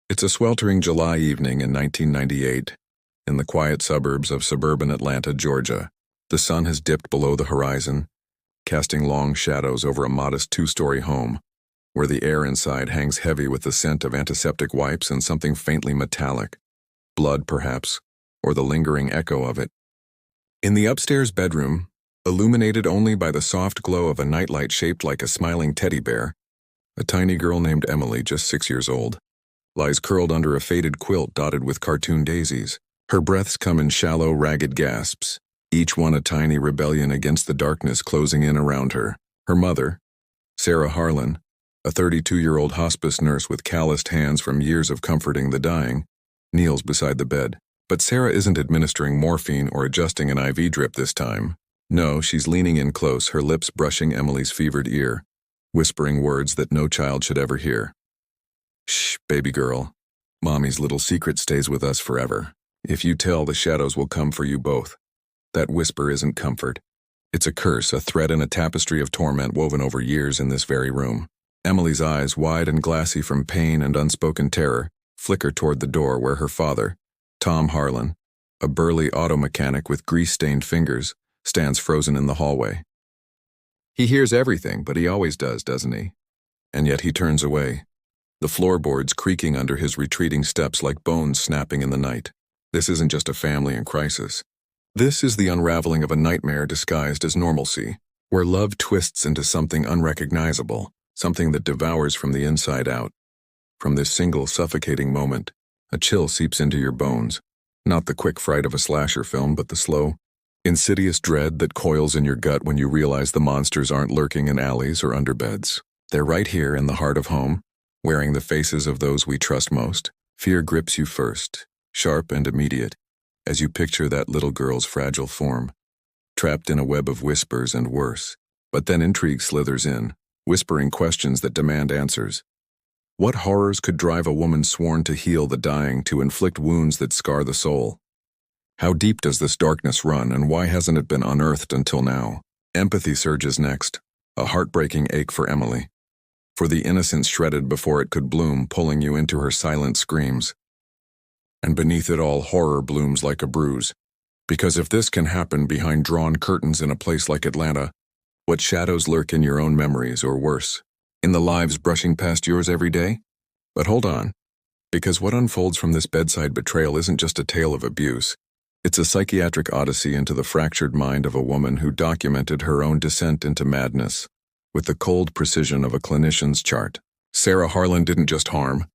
It's a sweltering July evening in 1998, in the quiet suburbs of suburban Atlanta, Georgia. The sun has dipped below the horizon, casting long shadows over a modest two-story home, where the air inside hangs heavy with the scent of antiseptic wipes and something faintly metallic. Blood, perhaps, or the lingering echo of it. In the upstairs bedroom, illuminated only by the soft glow of a nightlight shaped like a smiling teddy bear, a tiny girl named Emily, just 6 years old, lies curled under a faded quilt dotted with cartoon daisies. Her breaths come in shallow, ragged gasps, each one a tiny rebellion against the darkness closing in around her. Her mother, Sarah Harlan, a 32-year-old hospice nurse with calloused hands from years of comforting the dying, kneels beside the bed. But Sarah isn't administering morphine or adjusting an IV drip this time. No, she's leaning in close, her lips brushing Emily's fevered ear, whispering words that no child should ever hear. Shh, baby girl. Mommy's little secret stays with us forever. If you tell, the shadows will come for you both. That whisper isn't comfort. It's a curse, a thread in a tapestry of torment woven over years in this very room. Emily's eyes, wide and glassy from pain and unspoken terror, flicker toward the door where her father, Tom Harlan, a burly auto mechanic with grease-stained fingers, stands frozen in the hallway. He hears everything, but he always does, doesn't he? And yet he turns away, the floorboards creaking under his retreating steps like bones snapping in the night. This isn't just a family in crisis. This is the unraveling of a nightmare disguised as normalcy, where love twists into something unrecognizable, something that devours from the inside out. From this single suffocating moment, a chill seeps into your bones, not the quick fright of a slasher film, but the slow, insidious dread that coils in your gut when you realize the monsters aren't lurking in alleys or under beds. They're right here in the heart of home, wearing the faces of those we trust most. Fear grips you first, sharp and immediate, as you picture that little girl's fragile form, trapped in a web of whispers and worse. But then intrigue slithers in, whispering questions that demand answers. What horrors could drive a woman sworn to heal the dying to inflict wounds that scar the soul? How deep does this darkness run, and why hasn't it been unearthed until now? Empathy surges next, a heartbreaking ache for Emily, for the innocence shredded before it could bloom, pulling you into her silent screams. And beneath it all, horror blooms like a bruise. Because if this can happen behind drawn curtains in a place like Atlanta, what shadows lurk in your own memories, or worse, in the lives brushing past yours every day? But hold on, because what unfolds from this bedside betrayal isn't just a tale of abuse. It's a psychiatric odyssey into the fractured mind of a woman who documented her own descent into madness with the cold precision of a clinician's chart. Sarah Harlan didn't just harm,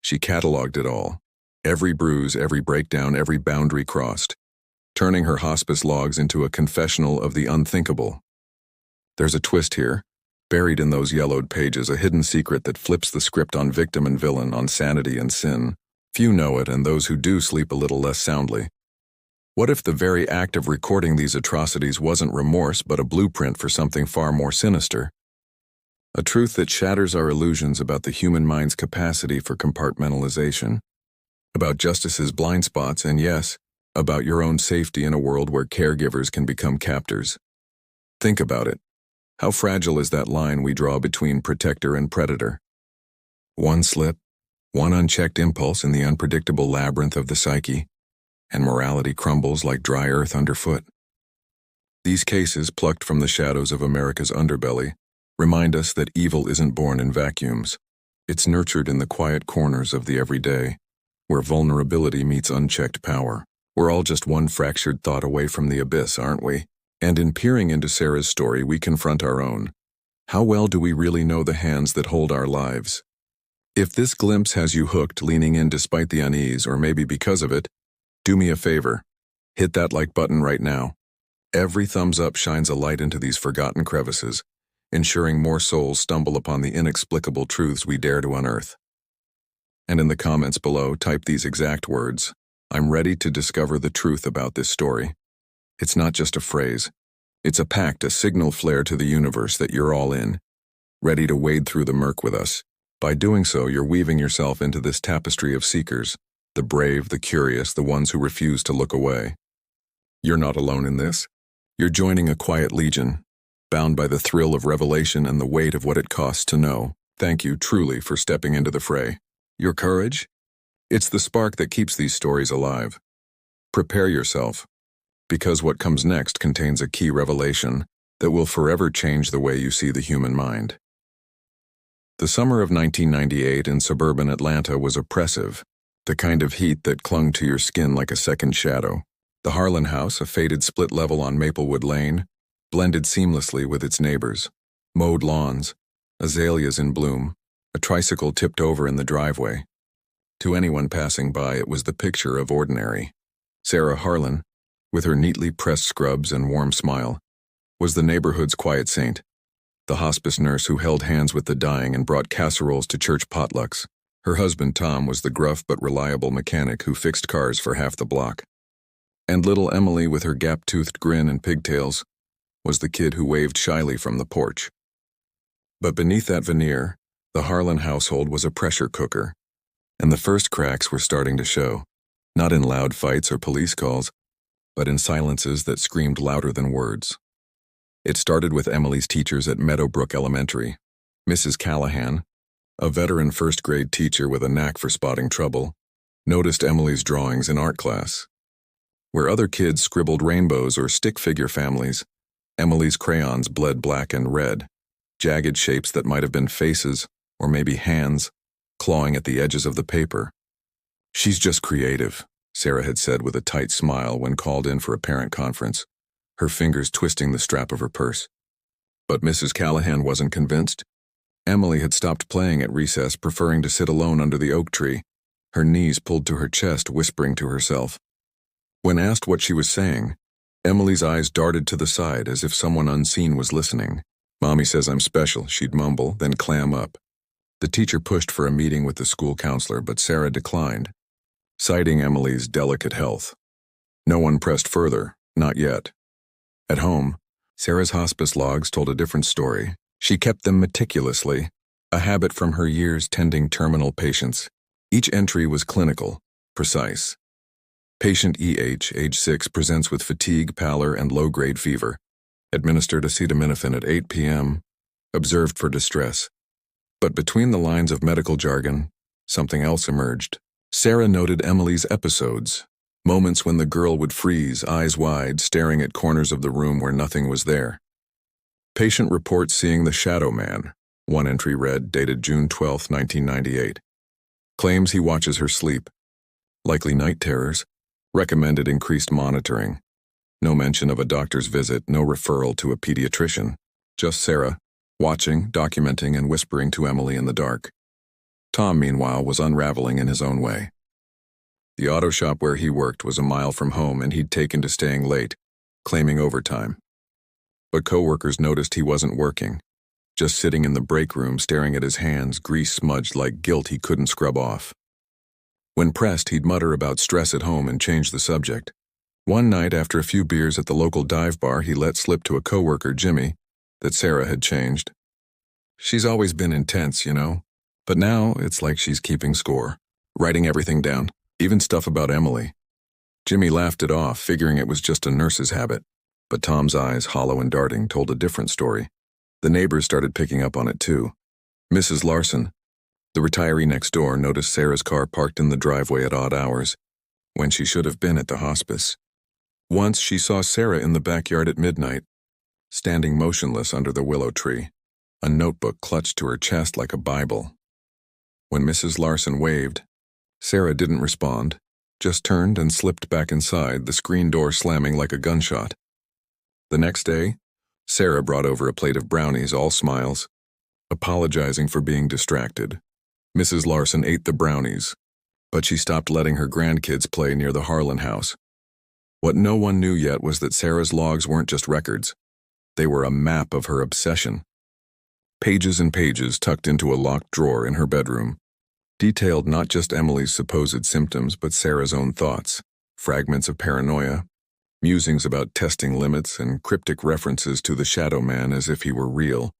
she cataloged it all. Every bruise, every breakdown, every boundary crossed, turning her hospice logs into a confessional of the unthinkable. There's a twist here. Buried in those yellowed pages, a hidden secret that flips the script on victim and villain, on sanity and sin. Few know it, and those who do sleep a little less soundly. What if the very act of recording these atrocities wasn't remorse but a blueprint for something far more sinister? A truth that shatters our illusions about the human mind's capacity for compartmentalization, about justice's blind spots, and yes, about your own safety in a world where caregivers can become captors. Think about it. How fragile is that line we draw between protector and predator? One slip, one unchecked impulse in the unpredictable labyrinth of the psyche, and morality crumbles like dry earth underfoot. These cases, plucked from the shadows of America's underbelly, remind us that evil isn't born in vacuums. It's nurtured in the quiet corners of the everyday, where vulnerability meets unchecked power. We're all just one fractured thought away from the abyss, aren't we? And in peering into Sarah's story, we confront our own. How well do we really know the hands that hold our lives? If this glimpse has you hooked, leaning in despite the unease, or maybe because of it, do me a favor. Hit that like button right now. Every thumbs up shines a light into these forgotten crevices, ensuring more souls stumble upon the inexplicable truths we dare to unearth. And in the comments below, type these exact words: I'm ready to discover the truth about this story. It's not just a phrase. It's a pact, a signal flare to the universe that you're all in, ready to wade through the murk with us. By doing so, you're weaving yourself into this tapestry of seekers, the brave, the curious, the ones who refuse to look away. You're not alone in this. You're joining a quiet legion, bound by the thrill of revelation and the weight of what it costs to know. Thank you truly for stepping into the fray. Your courage? It's the spark that keeps these stories alive. Prepare yourself, because what comes next contains a key revelation that will forever change the way you see the human mind. The summer of 1998 in suburban Atlanta was oppressive, the kind of heat that clung to your skin like a second shadow. The Harlan house, a faded split level on Maplewood Lane, blended seamlessly with its neighbors. Mowed lawns, azaleas in bloom, a tricycle tipped over in the driveway. To anyone passing by, it was the picture of ordinary. Sarah Harlan, with her neatly pressed scrubs and warm smile, was the neighborhood's quiet saint, the hospice nurse who held hands with the dying and brought casseroles to church potlucks. Her husband Tom was the gruff but reliable mechanic who fixed cars for half the block. And little Emily, with her gap-toothed grin and pigtails, was the kid who waved shyly from the porch. But beneath that veneer, the Harlan household was a pressure cooker, and the first cracks were starting to show, not in loud fights or police calls, but in silences that screamed louder than words. It started with Emily's teachers at Meadowbrook Elementary. Mrs. Callahan, a veteran first-grade teacher with a knack for spotting trouble, noticed Emily's drawings in art class. Where other kids scribbled rainbows or stick-figure families, Emily's crayons bled black and red, jagged shapes that might have been faces or maybe hands, clawing at the edges of the paper. "She's just creative," Sarah had said with a tight smile when called in for a parent conference, her fingers twisting the strap of her purse. But Mrs. Callahan wasn't convinced. Emily had stopped playing at recess, preferring to sit alone under the oak tree, her knees pulled to her chest, whispering to herself. When asked what she was saying, Emily's eyes darted to the side as if someone unseen was listening. "Mommy says I'm special," she'd mumble, then clam up. The teacher pushed for a meeting with the school counselor, but Sarah declined, citing Emily's delicate health. No one pressed further, not yet. At home, Sarah's hospice logs told a different story. She kept them meticulously, a habit from her years tending terminal patients. Each entry was clinical, precise. Patient EH, age 6, presents with fatigue, pallor, and low-grade fever. Administered acetaminophen at 8 p.m. Observed for distress. But between the lines of medical jargon, something else emerged. Sarah noted Emily's episodes, moments when the girl would freeze, eyes wide, staring at corners of the room where nothing was there. Patient reports seeing the shadow man, one entry read, dated June 12, 1998. Claims he watches her sleep. Likely night terrors. Recommended increased monitoring. No mention of a doctor's visit, no referral to a pediatrician. Just Sarah, watching, documenting, and whispering to Emily in the dark. Tom, meanwhile, was unraveling in his own way. The auto shop where he worked was a mile from home, and he'd taken to staying late, claiming overtime. But coworkers noticed he wasn't working, just sitting in the break room staring at his hands, grease smudged like guilt he couldn't scrub off. When pressed, he'd mutter about stress at home and change the subject. One night, after a few beers at the local dive bar, he let slip to a coworker, Jimmy, that Sarah had changed. "She's always been intense, you know, but now it's like she's keeping score, writing everything down, even stuff about Emily." Jimmy laughed it off, figuring it was just a nurse's habit, but Tom's eyes, hollow and darting, told a different story. The neighbors started picking up on it too. Mrs. Larson, the retiree next door, noticed Sarah's car parked in the driveway at odd hours, when she should have been at the hospice. Once she saw Sarah in the backyard at midnight, standing motionless under the willow tree, a notebook clutched to her chest like a Bible. When Mrs. Larson waved, Sarah didn't respond, just turned and slipped back inside, the screen door slamming like a gunshot. The next day, Sarah brought over a plate of brownies, all smiles, apologizing for being distracted. Mrs. Larson ate the brownies, but she stopped letting her grandkids play near the Harlan house. What no one knew yet was that Sarah's logs weren't just records. They were a map of her obsession. Pages and pages tucked into a locked drawer in her bedroom, detailed not just Emily's supposed symptoms but Sarah's own thoughts, fragments of paranoia, musings about testing limits, and cryptic references to the shadow man as if he were real,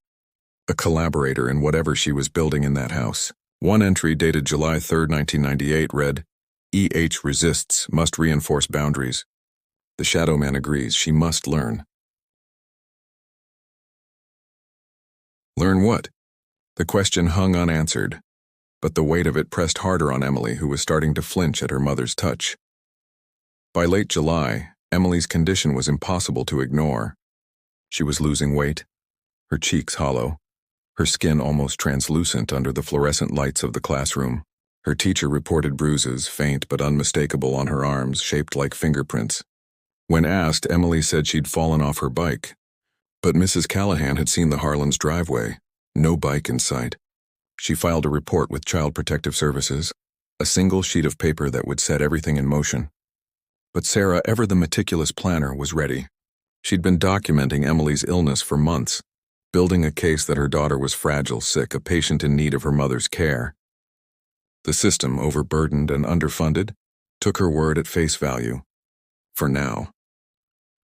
a collaborator in whatever she was building in that house. One entry dated July 3, 1998 read, "EH resists, must reinforce boundaries. The shadow man agrees, she must learn." Learn what? The question hung unanswered. but the weight of it pressed harder on Emily, who was starting to flinch at her mother's touch. By late July, Emily's condition was impossible to ignore. She was losing weight, her cheeks hollow, her skin almost translucent under the fluorescent lights of the classroom. Her teacher reported bruises, faint but unmistakable, on her arms, shaped like fingerprints. When asked, Emily said she'd fallen off her bike. But Mrs. Callahan had seen the Harlan's driveway. No bike in sight. She filed a report with Child Protective Services, a single sheet of paper that would set everything in motion. But Sarah, ever the meticulous planner, was ready. She'd been documenting Emily's illness for months, building a case that her daughter was fragile, sick, a patient in need of her mother's care. The system, overburdened and underfunded, took her word at face value. For now.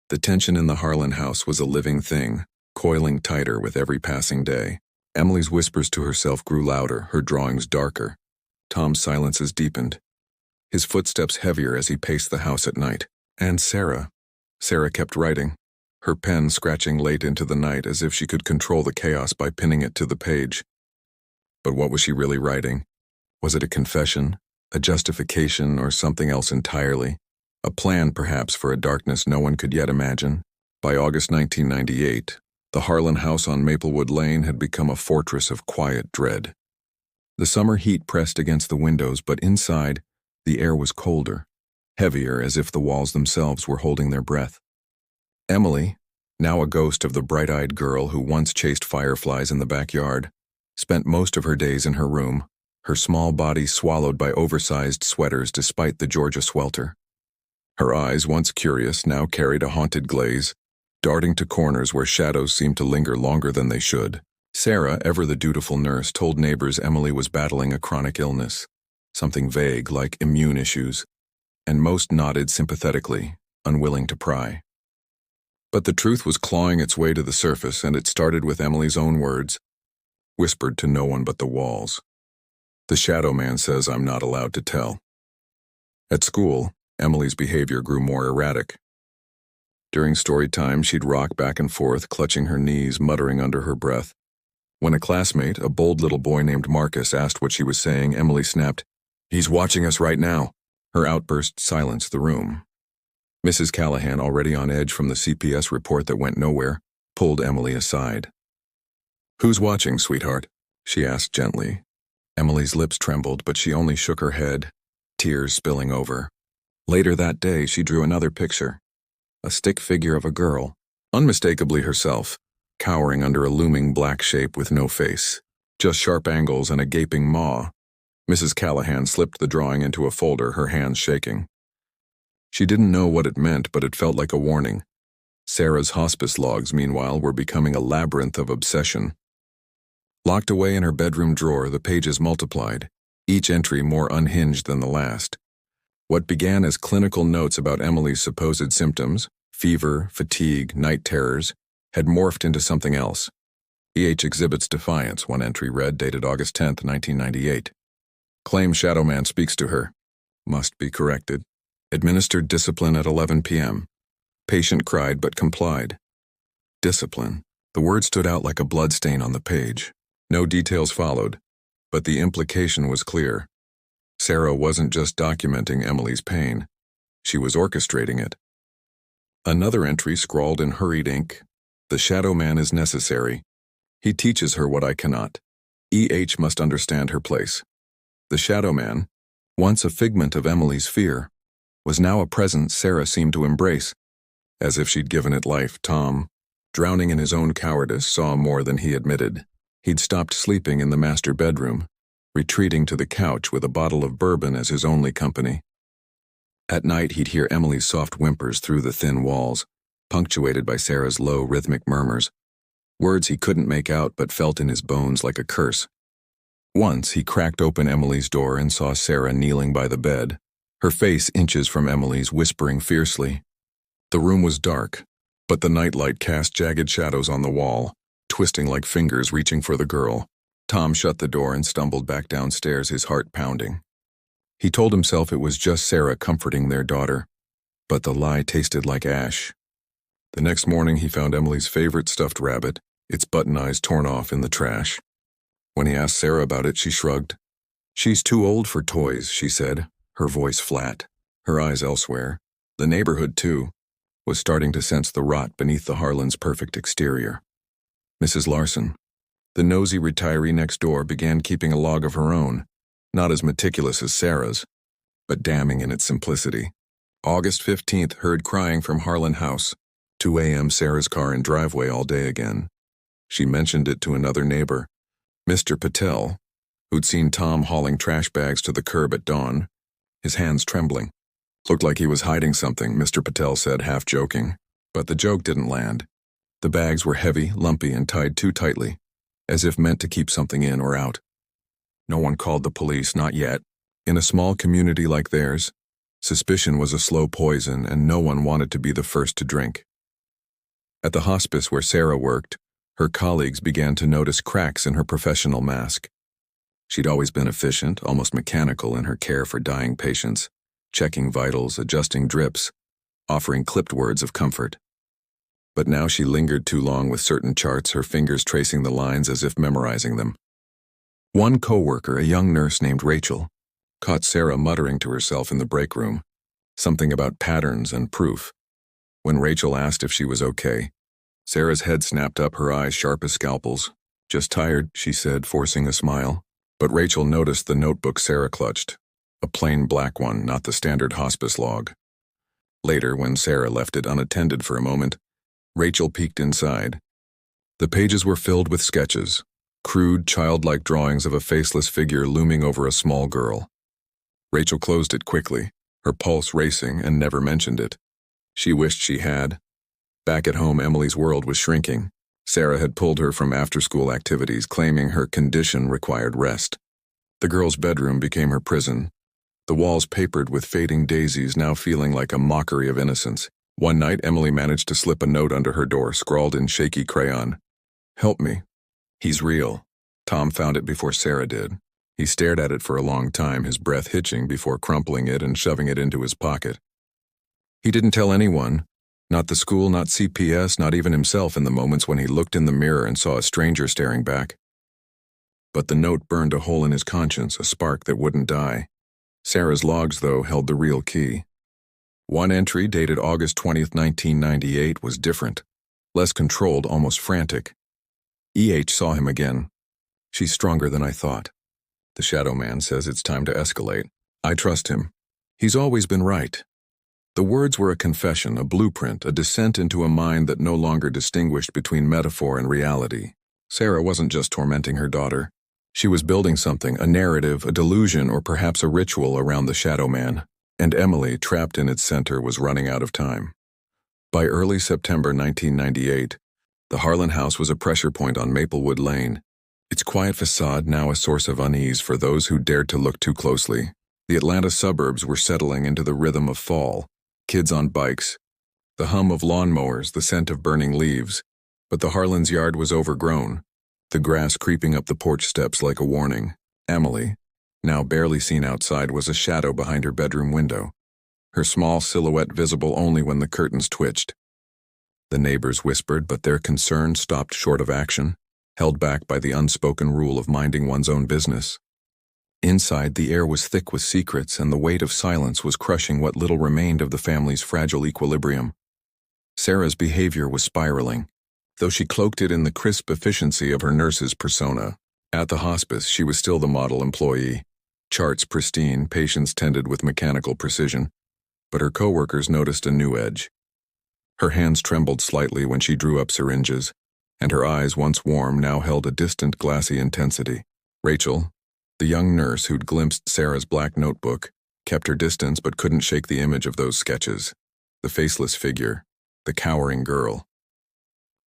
The tension in the Harlan house was a living thing, coiling tighter with every passing day. Emily's whispers to herself grew louder, her drawings darker. Tom's silences deepened, his footsteps heavier as he paced the house at night. And Sarah kept writing, her pen scratching late into the night as if she could control the chaos by pinning it to the page. But what was she really writing? Was it a confession, a justification, or something else entirely? A plan, perhaps, for a darkness no one could yet imagine? By August 1998, the Harlan house on Maplewood Lane had become a fortress of quiet dread. The summer heat pressed against the windows, but inside, the air was colder, heavier, as if the walls themselves were holding their breath. Emily, now a ghost of the bright-eyed girl who once chased fireflies in the backyard, spent most of her days in her room, her small body swallowed by oversized sweaters despite the Georgia swelter. Her eyes, once curious, now carried a haunted glaze, darting to corners where shadows seemed to linger longer than they should. Sarah, ever the dutiful nurse, told neighbors Emily was battling a chronic illness, something vague like immune issues, and most nodded sympathetically, unwilling to pry. But the truth was clawing its way to the surface, and it started with Emily's own words, whispered to no one but the walls. "The shadow man says I'm not allowed to tell." At school, Emily's behavior grew more erratic. During story time, she'd rock back and forth, clutching her knees, muttering under her breath. When a classmate, a bold little boy named Marcus, asked what she was saying, Emily snapped, "He's watching us right now." Her outburst silenced the room. Mrs. Callahan, already on edge from the CPS report that went nowhere, pulled Emily aside. "Who's watching, sweetheart?" she asked gently. Emily's lips trembled, but she only shook her head, tears spilling over. Later that day, she drew another picture. A stick figure of a girl, unmistakably herself, cowering under a looming black shape with no face, just sharp angles and a gaping maw. Mrs. Callahan slipped the drawing into a folder, her hands shaking. She didn't know what it meant, but it felt like a warning. Sarah's hospice logs, meanwhile, were becoming a labyrinth of obsession. Locked away in her bedroom drawer, the pages multiplied, each entry more unhinged than the last. What began as clinical notes about Emily's supposed symptoms, fever, fatigue, night terrors, had morphed into something else. "EH exhibits defiance," one entry read, dated August 10, 1998. "Claims Shadow Man speaks to her. Must be corrected. Administered discipline at 11 p.m. Patient cried but complied." Discipline. The word stood out like a bloodstain on the page. No details followed, but the implication was clear. Sarah wasn't just documenting Emily's pain. She was orchestrating it. Another entry scrawled in hurried ink, "The Shadow Man is necessary. He teaches her what I cannot. EH must understand her place." The Shadow Man, once a figment of Emily's fear, was now a presence Sarah seemed to embrace. As if she'd given it life, Tom, drowning in his own cowardice, saw more than he admitted. He'd stopped sleeping in the master bedroom, retreating to the couch with a bottle of bourbon as his only company. At night, he'd hear Emily's soft whimpers through the thin walls, punctuated by Sarah's low, rhythmic murmurs, words he couldn't make out but felt in his bones like a curse. Once, he cracked open Emily's door and saw Sarah kneeling by the bed, her face inches from Emily's, whispering fiercely. The room was dark, but the nightlight cast jagged shadows on the wall, twisting like fingers reaching for the girl. Tom shut the door and stumbled back downstairs, his heart pounding. He told himself it was just Sarah comforting their daughter, but the lie tasted like ash. The next morning, he found Emily's favorite stuffed rabbit, its button eyes torn off, in the trash. When he asked Sarah about it, she shrugged. "She's too old for toys," she said, her voice flat, her eyes elsewhere. The neighborhood, too, was starting to sense the rot beneath the Harlan's perfect exterior. Mrs. Larson, the nosy retiree next door, began keeping a log of her own, not as meticulous as Sarah's, but damning in its simplicity. August 15th, heard crying from Harlan House. 2 a.m. Sarah's car in driveway all day again. She mentioned it to another neighbor, Mr. Patel, who'd seen Tom hauling trash bags to the curb at dawn, his hands trembling. "Looked like he was hiding something," Mr. Patel said, half joking. But the joke didn't land. The bags were heavy, lumpy, and tied too tightly, as if meant to keep something in or out. No one called the police, not yet. In a small community like theirs, suspicion was a slow poison, and no one wanted to be the first to drink. At the hospice where Sarah worked, her colleagues began to notice cracks in her professional mask. She'd always been efficient, almost mechanical in her care for dying patients, checking vitals, adjusting drips, offering clipped words of comfort. But now she lingered too long with certain charts, her fingers tracing the lines as if memorizing them. One coworker, a young nurse named Rachel, caught Sarah muttering to herself in the break room, something about patterns and proof. When Rachel asked if she was okay, Sarah's head snapped up, her eyes sharp as scalpels. "Just tired," she said, forcing a smile. But Rachel noticed the notebook Sarah clutched, a plain black one, not the standard hospice log. Later, when Sarah left it unattended for a moment, Rachel peeked inside. The pages were filled with sketches, crude, childlike drawings of a faceless figure looming over a small girl. Rachel closed it quickly, her pulse racing, and never mentioned it. She wished she had. Back at home, Emily's world was shrinking. Sarah had pulled her from after-school activities, claiming her condition required rest. The girl's bedroom became her prison, the walls papered with fading daisies now feeling like a mockery of innocence. One night, Emily managed to slip a note under her door, scrawled in shaky crayon. "Help me. He's real." Tom found it before Sarah did. He stared at it for a long time, his breath hitching before crumpling it and shoving it into his pocket. He didn't tell anyone, not the school, not CPS, not even himself, in the moments when he looked in the mirror and saw a stranger staring back. But the note burned a hole in his conscience, a spark that wouldn't die. Sarah's logs, though, held the real key. One entry, dated August 20th, 1998, was different, less controlled, almost frantic. "EH saw him again. She's stronger than I thought. The shadow man says it's time to escalate. I trust him. He's always been right." The words were a confession, a blueprint, a descent into a mind that no longer distinguished between metaphor and reality. Sarah wasn't just tormenting her daughter. She was building something, a narrative, a delusion, or perhaps a ritual around the shadow man. And Emily, trapped in its center, was running out of time. By early September 1998, the Harlan house was a pressure point on Maplewood Lane, its quiet facade now a source of unease for those who dared to look too closely. The Atlanta suburbs were settling into the rhythm of fall, kids on bikes, the hum of lawnmowers, the scent of burning leaves. But the Harlan's yard was overgrown, the grass creeping up the porch steps like a warning. Emily, now barely seen outside, was a shadow behind her bedroom window, her small silhouette visible only when the curtains twitched. The neighbors whispered, but their concern stopped short of action, held back by the unspoken rule of minding one's own business. Inside, the air was thick with secrets, and the weight of silence was crushing what little remained of the family's fragile equilibrium. Sarah's behavior was spiraling, though she cloaked it in the crisp efficiency of her nurse's persona. At the hospice, she was still the model employee, charts pristine, patients tended with mechanical precision. But her coworkers noticed a new edge. Her hands trembled slightly when she drew up syringes, and her eyes, once warm, now held a distant, glassy intensity. Rachel, the young nurse who'd glimpsed Sarah's black notebook, kept her distance but couldn't shake the image of those sketches, the faceless figure, the cowering girl.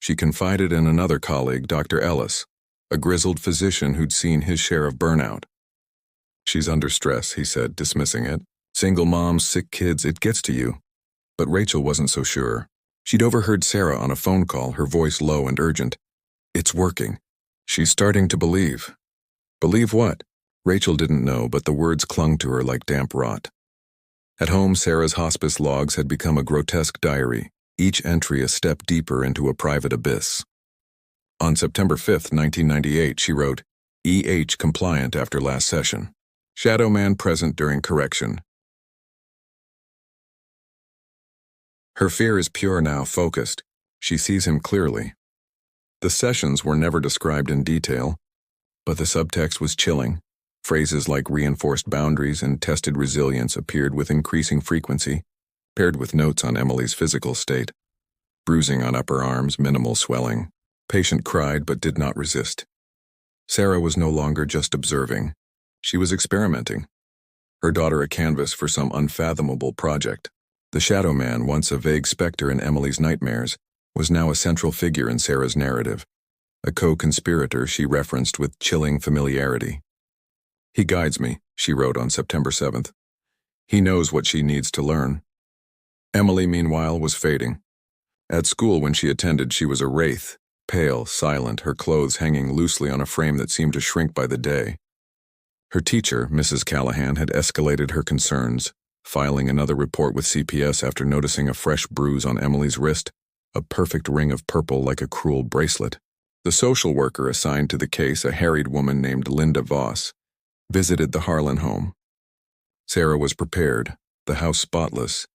She confided in another colleague, Dr. Ellis, a grizzled physician who'd seen his share of burnout. "She's under stress," he said, dismissing it. "Single moms, sick kids, it gets to you." But Rachel wasn't so sure. She'd overheard Sarah on a phone call, her voice low and urgent. "It's working. She's starting to believe." Believe what? Rachel didn't know, but the words clung to her like damp rot. At home, Sarah's hospice logs had become a grotesque diary, each entry a step deeper into a private abyss. On September 5th, 1998, she wrote, "EH compliant after last session." Shadow man present during correction. Her fear is pure now, focused. She sees him clearly. The sessions were never described in detail, but the subtext was chilling. Phrases like reinforced boundaries and tested resilience appeared with increasing frequency, paired with notes on Emily's physical state. Bruising on upper arms, minimal swelling. Patient cried but did not resist. Sarah was no longer just observing. She was experimenting. Her daughter a canvas for some unfathomable project. The shadow man, once a vague specter in Emily's nightmares, was now a central figure in Sarah's narrative. A co-conspirator she referenced with chilling familiarity. He guides me, she wrote on September 7th. He knows what she needs to learn. Emily, meanwhile, was fading. At school when she attended, she was a wraith, pale, silent, her clothes hanging loosely on a frame that seemed to shrink by the day. Her teacher, Mrs. Callahan, had escalated her concerns, filing another report with CPS after noticing a fresh bruise on Emily's wrist, a perfect ring of purple like a cruel bracelet. The social worker assigned to the case, a harried woman named Linda Voss, visited the Harlan home. Sarah was prepared, the house spotless.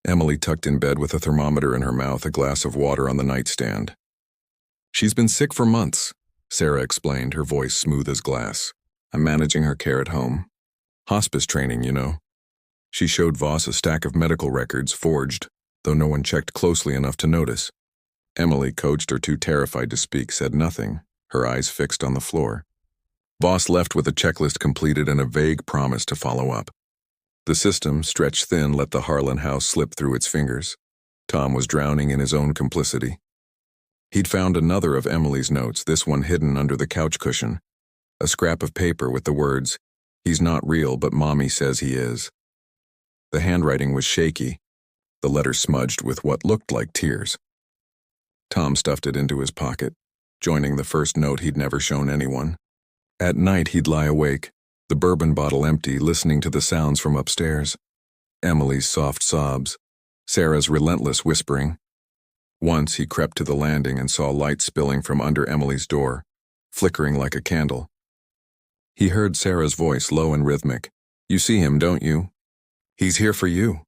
Emily tucked in bed with a thermometer in her mouth, a glass of water on the nightstand. She's been sick for months, Sarah explained, her voice smooth as glass. I'm managing her care at home. Hospice training, you know. She showed Voss a stack of medical records, forged, though no one checked closely enough to notice. Emily, coached or too terrified to speak, said nothing, her eyes fixed on the floor. Voss left with a checklist completed and a vague promise to follow up. The system, stretched thin, let the Harlan house slip through its fingers. Tom was drowning in his own complicity. He'd found another of Emily's notes, this one hidden under the couch cushion. A scrap of paper with the words, "He's not real, but Mommy says he is." The handwriting was shaky, the letter smudged with what looked like tears. Tom stuffed it into his pocket, joining the first note he'd never shown anyone. At night he'd lie awake, the bourbon bottle empty, listening to the sounds from upstairs. Emily's soft sobs, Sarah's relentless whispering. Once he crept to the landing and saw light spilling from under Emily's door, flickering like a candle. He heard Sarah's voice, low and rhythmic. "You see him, don't you? He's here for you."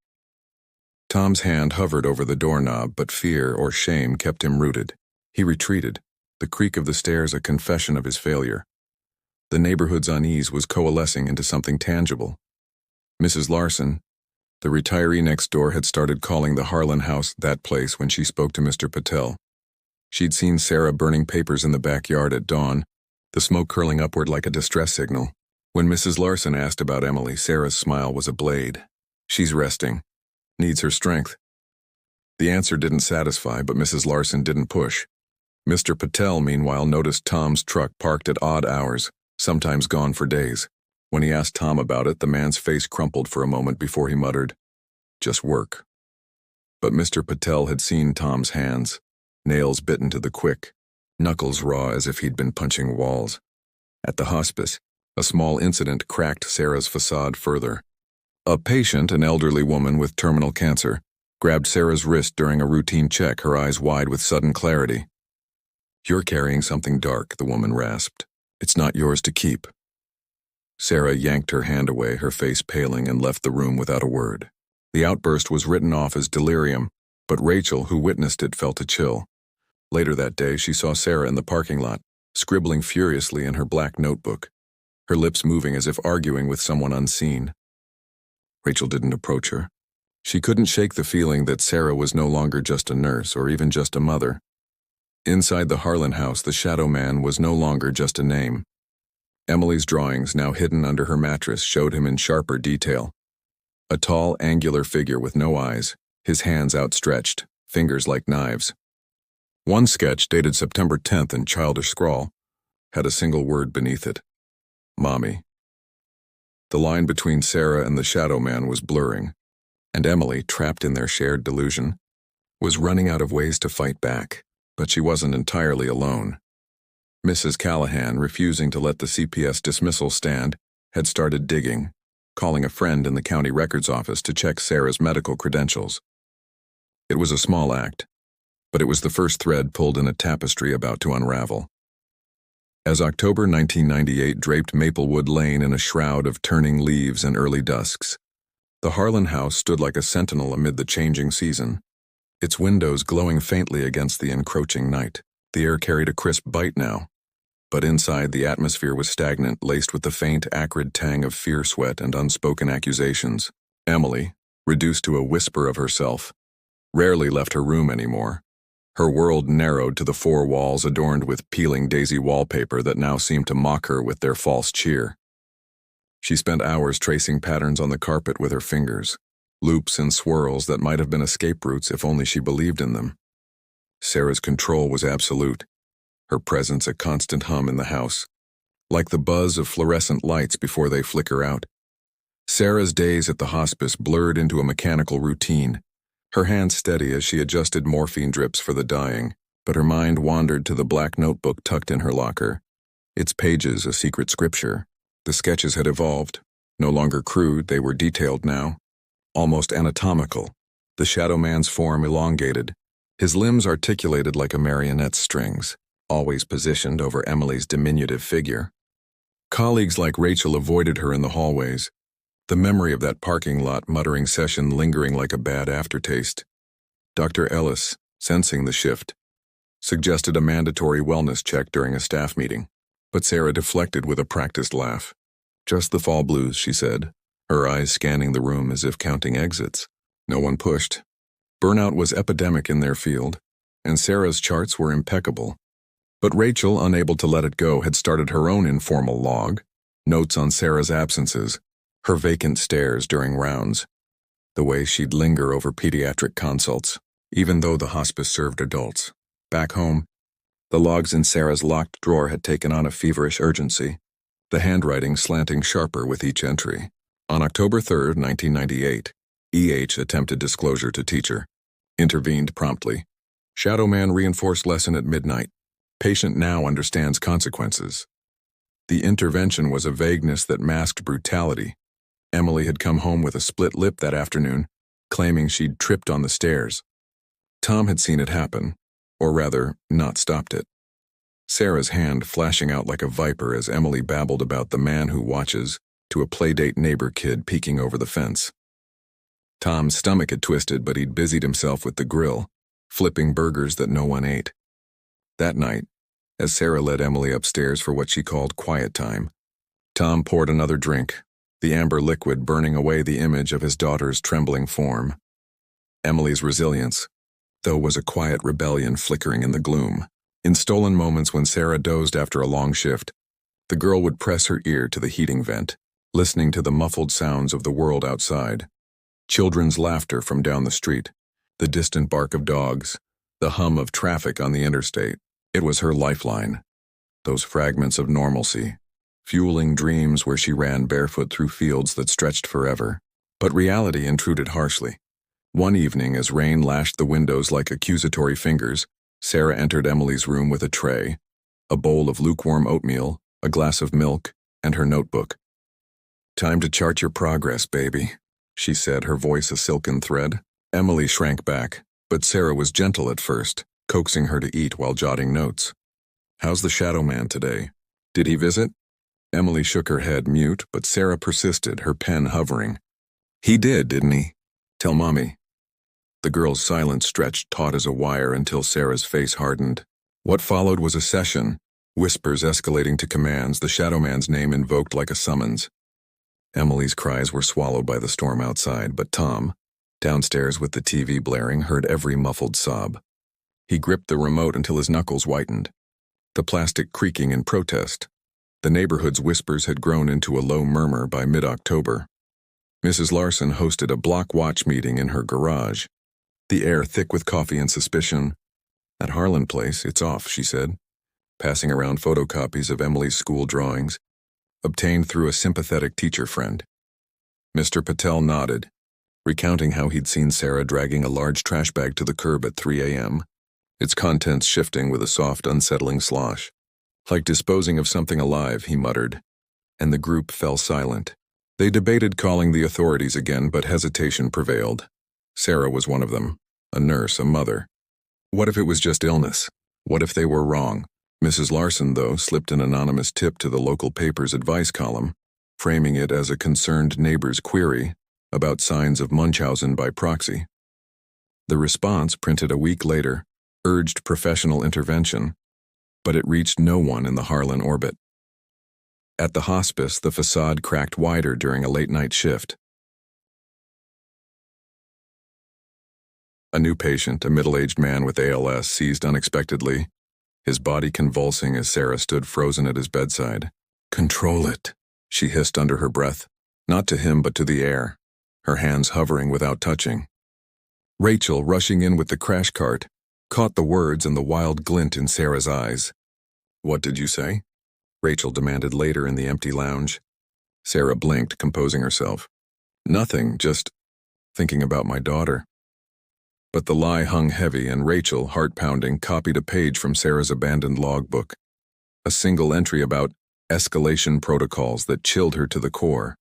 Tom's hand hovered over the doorknob, but fear or shame kept him rooted. He retreated, the creak of the stairs a confession of his failure. The neighborhood's unease was coalescing into something tangible. Mrs. Larson, the retiree next door, had started calling the Harlan house that place when she spoke to Mr. Patel. She'd seen Sarah burning papers in the backyard at dawn, the smoke curling upward like a distress signal. When Mrs. Larson asked about Emily, Sarah's smile was a blade. "She's resting. Needs her strength." The answer didn't satisfy, but Mrs. Larson didn't push. Mr. Patel, meanwhile, noticed Tom's truck parked at odd hours, sometimes gone for days. When he asked Tom about it, the man's face crumpled for a moment before he muttered, "Just work." But Mr. Patel had seen Tom's hands, nails bitten to the quick, knuckles raw as if he'd been punching walls. At the hospice, a small incident cracked Sarah's facade further. A patient, an elderly woman with terminal cancer, grabbed Sarah's wrist during a routine check, her eyes wide with sudden clarity. "You're carrying something dark," the woman rasped. "It's not yours to keep." Sarah yanked her hand away, her face paling, and left the room without a word. The outburst was written off as delirium, but Rachel, who witnessed it, felt a chill. Later that day, she saw Sarah in the parking lot, scribbling furiously in her black notebook, her lips moving as if arguing with someone unseen. Rachel didn't approach her. She couldn't shake the feeling that Sarah was no longer just a nurse or even just a mother. Inside the Harlan house, the shadow man was no longer just a name. Emily's drawings, now hidden under her mattress, showed him in sharper detail. A tall, angular figure with no eyes, his hands outstretched, fingers like knives. One sketch, dated September 10th in childish scrawl, had a single word beneath it: Mommy. The line between Sarah and the shadow man was blurring, and Emily, trapped in their shared delusion, was running out of ways to fight back. But she wasn't entirely alone. Mrs. Callahan, refusing to let the CPS dismissal stand, had started digging, calling a friend in the county records office to check Sarah's medical credentials. It was a small act, but it was the first thread pulled in a tapestry about to unravel. As October 1998 draped Maplewood Lane in a shroud of turning leaves and early dusks, the Harlan house stood like a sentinel amid the changing season, its windows glowing faintly against the encroaching night. The air carried a crisp bite now, but inside the atmosphere was stagnant, laced with the faint, acrid tang of fear sweat and unspoken accusations. Emily, reduced to a whisper of herself, rarely left her room anymore. Her world narrowed to the four walls adorned with peeling daisy wallpaper that now seemed to mock her with their false cheer. She spent hours tracing patterns on the carpet with her fingers, loops and swirls that might have been escape routes if only she believed in them. Sarah's control was absolute, her presence a constant hum in the house, like the buzz of fluorescent lights before they flicker out. Sarah's days at the hospice blurred into a mechanical routine, her hands steady as she adjusted morphine drips for the dying, but her mind wandered to the black notebook tucked in her locker, its pages a secret scripture. The sketches had evolved, no longer crude, they were detailed now, almost anatomical, the shadow man's form elongated, his limbs articulated like a marionette's strings, always positioned over Emily's diminutive figure. Colleagues like Rachel avoided her in the hallways, the memory of that parking lot muttering session lingering like a bad aftertaste. Dr. Ellis, sensing the shift, suggested a mandatory wellness check during a staff meeting, but Sarah deflected with a practiced laugh. Just the fall blues, she said, her eyes scanning the room as if counting exits. No one pushed. Burnout was epidemic in their field, and Sarah's charts were impeccable. But Rachel, unable to let it go, had started her own informal log, notes on Sarah's absences, her vacant stares during rounds, the way she'd linger over pediatric consults, even though the hospice served adults. Back home, the logs in Sarah's locked drawer had taken on a feverish urgency, the handwriting slanting sharper with each entry. On October 3, 1998, E.H. attempted disclosure to teacher. Intervened promptly. Shadow man reinforced lesson at midnight. Patient now understands consequences. The intervention was a vagueness that masked brutality. Emily had come home with a split lip that afternoon, claiming she'd tripped on the stairs. Tom had seen it happen, or rather, not stopped it. Sarah's hand flashing out like a viper as Emily babbled about the man who watches to a playdate neighbor kid peeking over the fence. Tom's stomach had twisted, but he'd busied himself with the grill, flipping burgers that no one ate. That night, as Sarah led Emily upstairs for what she called quiet time, Tom poured another drink, the amber liquid burning away the image of his daughter's trembling form. Emily's resilience, though, was a quiet rebellion flickering in the gloom. In stolen moments when Sarah dozed after a long shift, the girl would press her ear to the heating vent, listening to the muffled sounds of the world outside. Children's laughter from down the street, the distant bark of dogs, the hum of traffic on the interstate. It was her lifeline. Those fragments of normalcy, fueling dreams where she ran barefoot through fields that stretched forever. But reality intruded harshly. One evening, as rain lashed the windows like accusatory fingers, Sarah entered Emily's room with a tray, a bowl of lukewarm oatmeal, a glass of milk, and her notebook. "Time to chart your progress, baby," she said, her voice a silken thread. Emily shrank back, but Sarah was gentle at first, coaxing her to eat while jotting notes. "How's the shadow man today? Did he visit?" Emily shook her head, mute, but Sarah persisted, her pen hovering. "He did, didn't he? Tell Mommy." The girl's silence stretched taut as a wire until Sarah's face hardened. What followed was a session, whispers escalating to commands, the shadow man's name invoked like a summons. Emily's cries were swallowed by the storm outside, but Tom, downstairs with the TV blaring, heard every muffled sob. He gripped the remote until his knuckles whitened, the plastic creaking in protest. The neighborhood's whispers had grown into a low murmur by mid-October. Mrs. Larson hosted a block watch meeting in her garage, the air thick with coffee and suspicion. "At Harlan Place, it's off," she said, passing around photocopies of Emily's school drawings, obtained through a sympathetic teacher friend. Mr. Patel nodded, recounting how he'd seen Sarah dragging a large trash bag to the curb at 3 a.m., its contents shifting with a soft, unsettling slosh. "Like disposing of something alive," he muttered, and the group fell silent. They debated calling the authorities again, but hesitation prevailed. Sarah was one of them, a nurse, a mother. What if it was just illness? What if they were wrong? Mrs. Larson, though, slipped an anonymous tip to the local paper's advice column, framing it as a concerned neighbor's query about signs of Munchausen by proxy. The response, printed a week later, urged professional intervention, but it reached no one in the Harlan orbit. At the hospice, the facade cracked wider during a late-night shift. A new patient, a middle-aged man with ALS, seized unexpectedly, his body convulsing as Sarah stood frozen at his bedside. "Control it," she hissed under her breath, not to him but to the air, her hands hovering without touching. Rachel, rushing in with the crash cart, caught the words and the wild glint in Sarah's eyes. "What did you say?" Rachel demanded later in the empty lounge. Sarah blinked, composing herself. "Nothing, just thinking about my daughter." But the lie hung heavy, and Rachel, heart-pounding, copied a page from Sarah's abandoned logbook. A single entry about escalation protocols that chilled her to the core.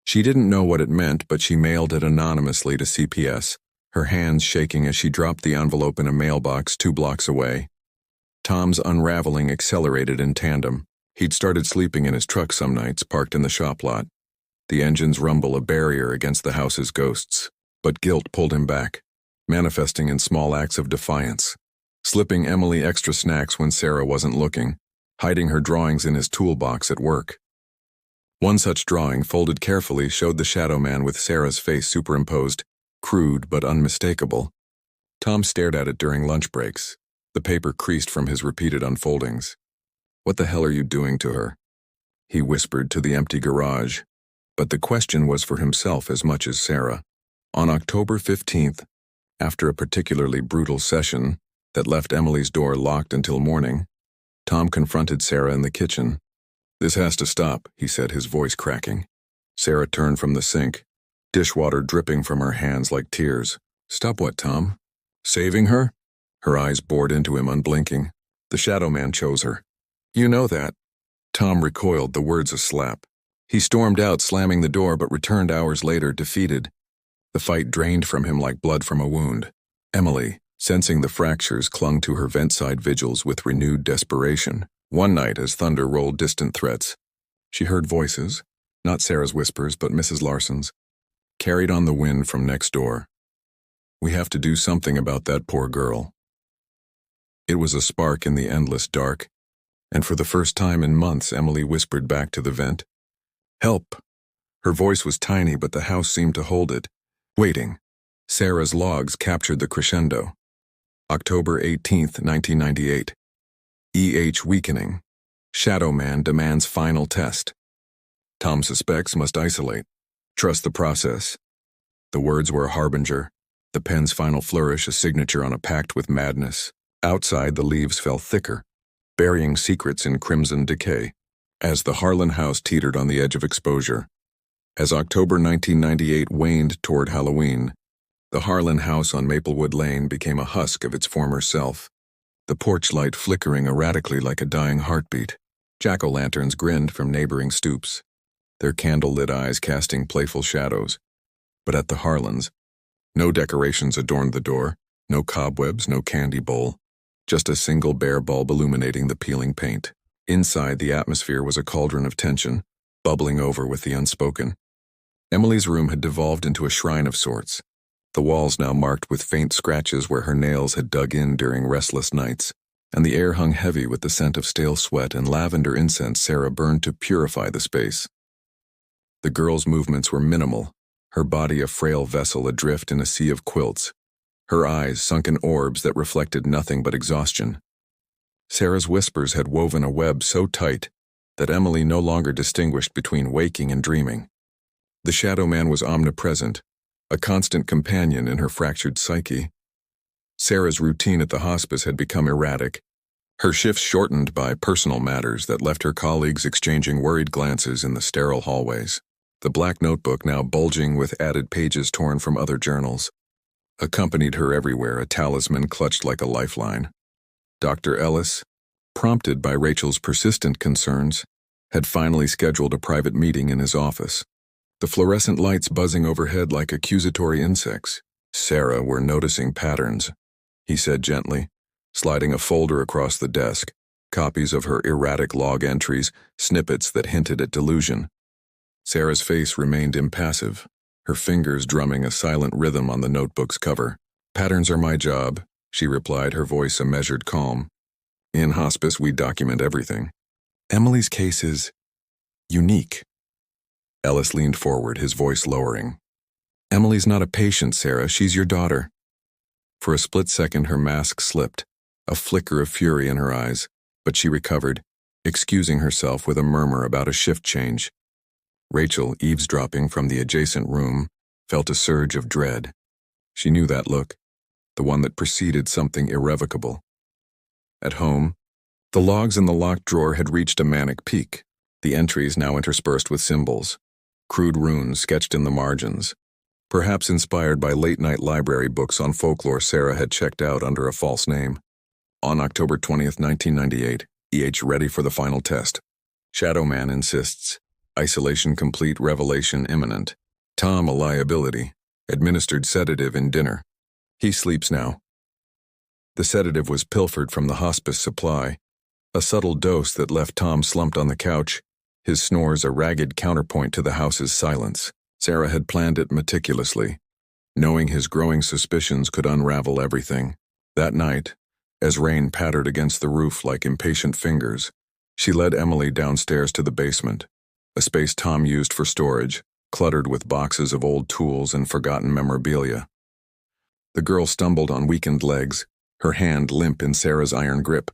She didn't know what it meant, but she mailed it anonymously to CPS, her hands shaking as she dropped the envelope in a mailbox 2 blocks away. Tom's unraveling accelerated in tandem. He'd started sleeping in his truck some nights, parked in the shop lot. The engine's rumble a barrier against the house's ghosts. But guilt pulled him back, manifesting in small acts of defiance. Slipping Emily extra snacks when Sarah wasn't looking, hiding her drawings in his toolbox at work. One such drawing, folded carefully, showed the shadow man with Sarah's face superimposed, crude but unmistakable. Tom stared at it during lunch breaks. The paper creased from his repeated unfoldings. "What the hell are you doing to her?" he whispered to the empty garage. But the question was for himself as much as Sarah. On October 15th, after a particularly brutal session that left Emily's door locked until morning, Tom confronted Sarah in the kitchen. "This has to stop," he said, his voice cracking. Sarah turned from the sink, dishwater dripping from her hands like tears. "Stop what, Tom? Saving her?" Her eyes bored into him, unblinking. "The shadow man chose her. You know that." Tom recoiled, the words a slap. He stormed out, slamming the door, but returned hours later, defeated. The fight drained from him like blood from a wound. Emily, sensing the fractures, clung to her vent-side vigils with renewed desperation. One night, as thunder rolled distant threats, she heard voices, not Sarah's whispers but Mrs. Larson's, carried on the wind from next door. "We have to do something about that poor girl." It was a spark in the endless dark, and for the first time in months Emily whispered back to the vent. "Help!" Her voice was tiny, but the house seemed to hold it. Waiting. Sarah's logs captured the crescendo. October 18th, 1998. EH weakening. Shadow man demands final test. Tom suspects must isolate. Trust the process. The words were a harbinger, the pen's final flourish a signature on a pact with madness. Outside, the leaves fell thicker, burying secrets in crimson decay, as the Harlan house teetered on the edge of exposure. As October 1998 waned toward Halloween, the Harlan house on Maplewood Lane became a husk of its former self, the porch light flickering erratically like a dying heartbeat. Jack-o'-lanterns grinned from neighboring stoops, their candle-lit eyes casting playful shadows. But at the Harlans, no decorations adorned the door, no cobwebs, no candy bowl, just a single bare bulb illuminating the peeling paint. Inside, the atmosphere was a cauldron of tension, bubbling over with the unspoken. Emily's room had devolved into a shrine of sorts, the walls now marked with faint scratches where her nails had dug in during restless nights, and the air hung heavy with the scent of stale sweat and lavender incense Sarah burned to purify the space. The girl's movements were minimal, her body a frail vessel adrift in a sea of quilts, her eyes sunken orbs that reflected nothing but exhaustion. Sarah's whispers had woven a web so tight that Emily no longer distinguished between waking and dreaming. The shadow man was omnipresent, a constant companion in her fractured psyche. Sarah's routine at the hospice had become erratic, her shifts shortened by personal matters that left her colleagues exchanging worried glances in the sterile hallways. The black notebook, now bulging with added pages torn from other journals, accompanied her everywhere, a talisman clutched like a lifeline. Dr. Ellis, prompted by Rachel's persistent concerns, had finally scheduled a private meeting in his office. The fluorescent lights buzzing overhead like accusatory insects. "Sarah, we're noticing patterns," he said gently, sliding a folder across the desk. copies of her erratic log entries, snippets that hinted at delusion. Sarah's face remained impassive, her fingers drumming a silent rhythm on the notebook's cover. "Patterns are my job," she replied, her voice a measured calm. "In hospice, we document everything. Emily's case is unique." Ellis leaned forward, his voice lowering. "Emily's not a patient, Sarah. She's your daughter." For a split second, her mask slipped, a flicker of fury in her eyes, but she recovered, excusing herself with a murmur about a shift change. Rachel, eavesdropping from the adjacent room, felt a surge of dread. She knew that look, the one that preceded something irrevocable. At home, the logs in the locked drawer had reached a manic peak, the entries now interspersed with symbols, crude runes sketched in the margins. Perhaps inspired by late-night library books on folklore Sarah had checked out under a false name. On October 20th, 1998, EH ready for the final test. Shadow Man insists. Isolation complete, revelation imminent. Tom a liability. Administered sedative in dinner. He sleeps now. The sedative was pilfered from the hospice supply, a subtle dose that left Tom slumped on the couch, his snores a ragged counterpoint to the house's silence. Sarah had planned it meticulously, knowing his growing suspicions could unravel everything. That night, as rain pattered against the roof like impatient fingers, she led Emily downstairs to the basement, a space Tom used for storage, cluttered with boxes of old tools and forgotten memorabilia. The girl stumbled on weakened legs, her hand limp in Sarah's iron grip.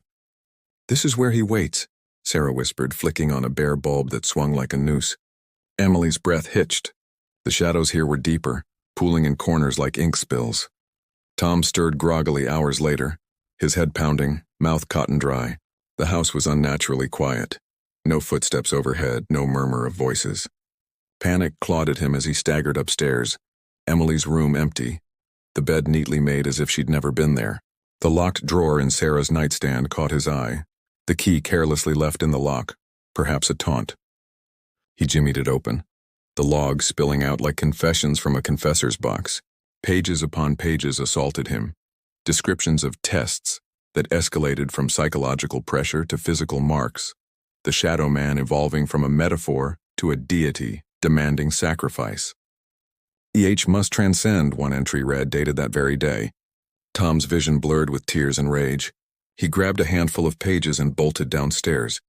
"This is where he waits," Sarah whispered, flicking on a bare bulb that swung like a noose. Emily's breath hitched. The shadows here were deeper, pooling in corners like ink spills. Tom stirred groggily hours later, his head pounding, mouth cotton dry. The house was unnaturally quiet. No footsteps overhead, no murmur of voices. Panic clawed at him as he staggered upstairs, Emily's room empty, the bed neatly made as if she'd never been there. The locked drawer in Sarah's nightstand caught his eye, the key carelessly left in the lock, perhaps a taunt. He jimmied it open, the logs spilling out like confessions from a confessor's box. Pages upon pages assaulted him, descriptions of tests that escalated from psychological pressure to physical marks, the Shadow Man evolving from a metaphor to a deity demanding sacrifice. EH must transcend, one entry read, dated that very day. Tom's vision blurred with tears and rage. He grabbed a handful of pages and bolted downstairs,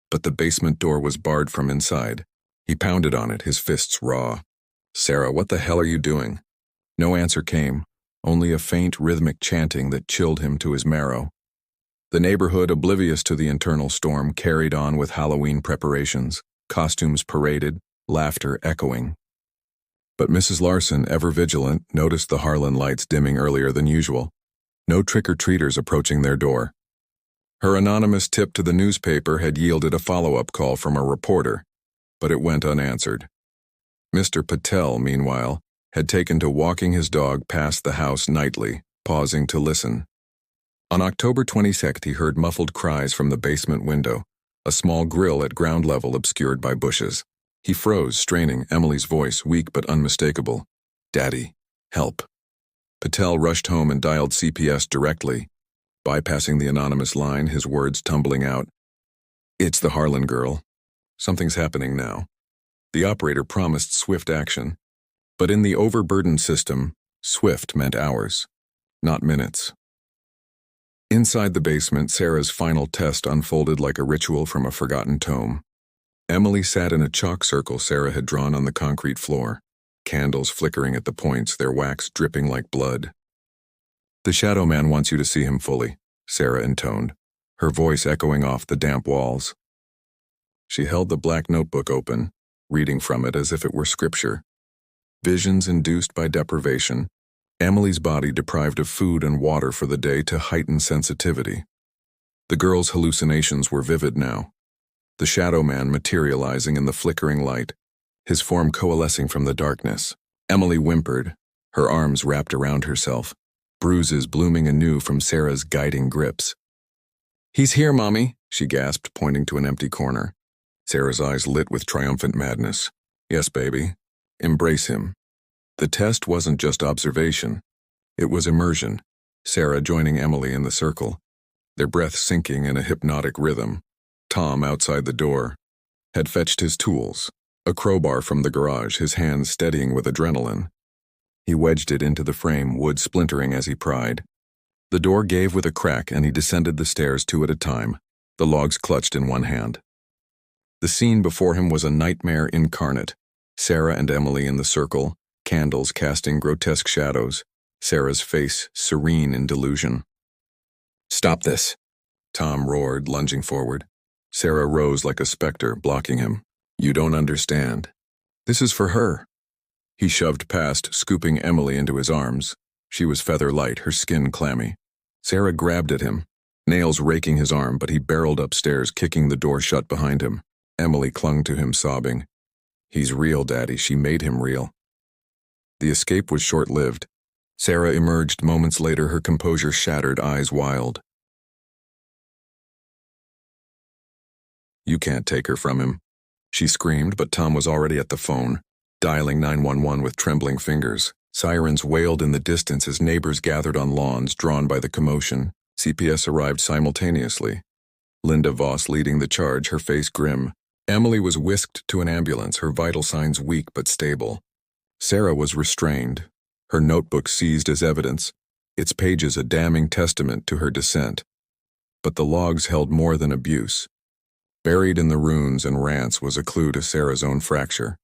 but the basement door was barred from inside. He pounded on it, his fists raw. "Sarah, what the hell are you doing?" No answer came, only a faint rhythmic chanting that chilled him to his marrow. The neighborhood, oblivious to the internal storm, carried on with Halloween preparations, costumes paraded, laughter echoing. But Mrs. Larson, ever vigilant, noticed the Harlan lights dimming earlier than usual. No trick-or-treaters approaching their door. Her anonymous tip to the newspaper had yielded a follow-up call from a reporter, but it went unanswered. Mr. Patel, meanwhile, had taken to walking his dog past the house nightly, pausing to listen. On October 22nd, he heard muffled cries from the basement window, a small grill at ground level obscured by bushes. He froze, straining, Emily's voice weak but unmistakable. "Daddy, help." Patel rushed home and dialed CPS directly, bypassing the anonymous line, his words tumbling out. "It's the Harlan girl. Something's happening now." The operator promised swift action, but in the overburdened system, swift meant hours, not minutes. Inside the basement, Sarah's final test unfolded like a ritual from a forgotten tome. Emily sat in a chalk circle Sarah had drawn on the concrete floor, candles flickering at the points, their wax dripping like blood. "The Shadow Man wants you to see him fully," Sarah intoned, her voice echoing off the damp walls. She held the black notebook open, reading from it as if it were scripture. Visions induced by deprivation, Emily's body deprived of food and water for the day to heighten sensitivity. The girl's hallucinations were vivid now. The Shadow Man materializing in the flickering light, his form coalescing from the darkness. Emily whimpered, her arms wrapped around herself, bruises blooming anew from Sarah's guiding grips. "He's here, Mommy," she gasped, pointing to an empty corner. Sarah's eyes lit with triumphant madness. "Yes, baby. Embrace him." The test wasn't just observation. It was immersion, Sarah joining Emily in the circle, their breath sinking in a hypnotic rhythm. Tom, outside the door, had fetched his tools, a crowbar from the garage, his hands steadying with adrenaline. He wedged it into the frame, wood splintering as he pried. The door gave with a crack, and he descended the stairs 2 at a time, the logs clutched in one hand. The scene before him was a nightmare incarnate. Sarah and Emily in the circle, candles casting grotesque shadows, Sarah's face serene in delusion. "Stop this!" Tom roared, lunging forward. Sarah rose like a specter, blocking him. "You don't understand. This is for her." He shoved past, scooping Emily into his arms. She was feather light, her skin clammy. Sarah grabbed at him, nails raking his arm, but he barreled upstairs, kicking the door shut behind him. Emily clung to him, sobbing. "He's real, Daddy. She made him real." The escape was short-lived. Sarah emerged moments later, her composure shattered, eyes wild. "You can't take her from him," she screamed, but Tom was already at the phone, dialing 911 with trembling fingers. Sirens wailed in the distance as neighbors gathered on lawns, drawn by the commotion. CPS arrived simultaneously, Linda Voss leading the charge, her face grim. Emily was whisked to an ambulance, her vital signs weak but stable. Sarah was restrained, her notebook seized as evidence, its pages a damning testament to her descent. But the logs held more than abuse. Buried in the runes and rants was a clue to Sarah's own fracture,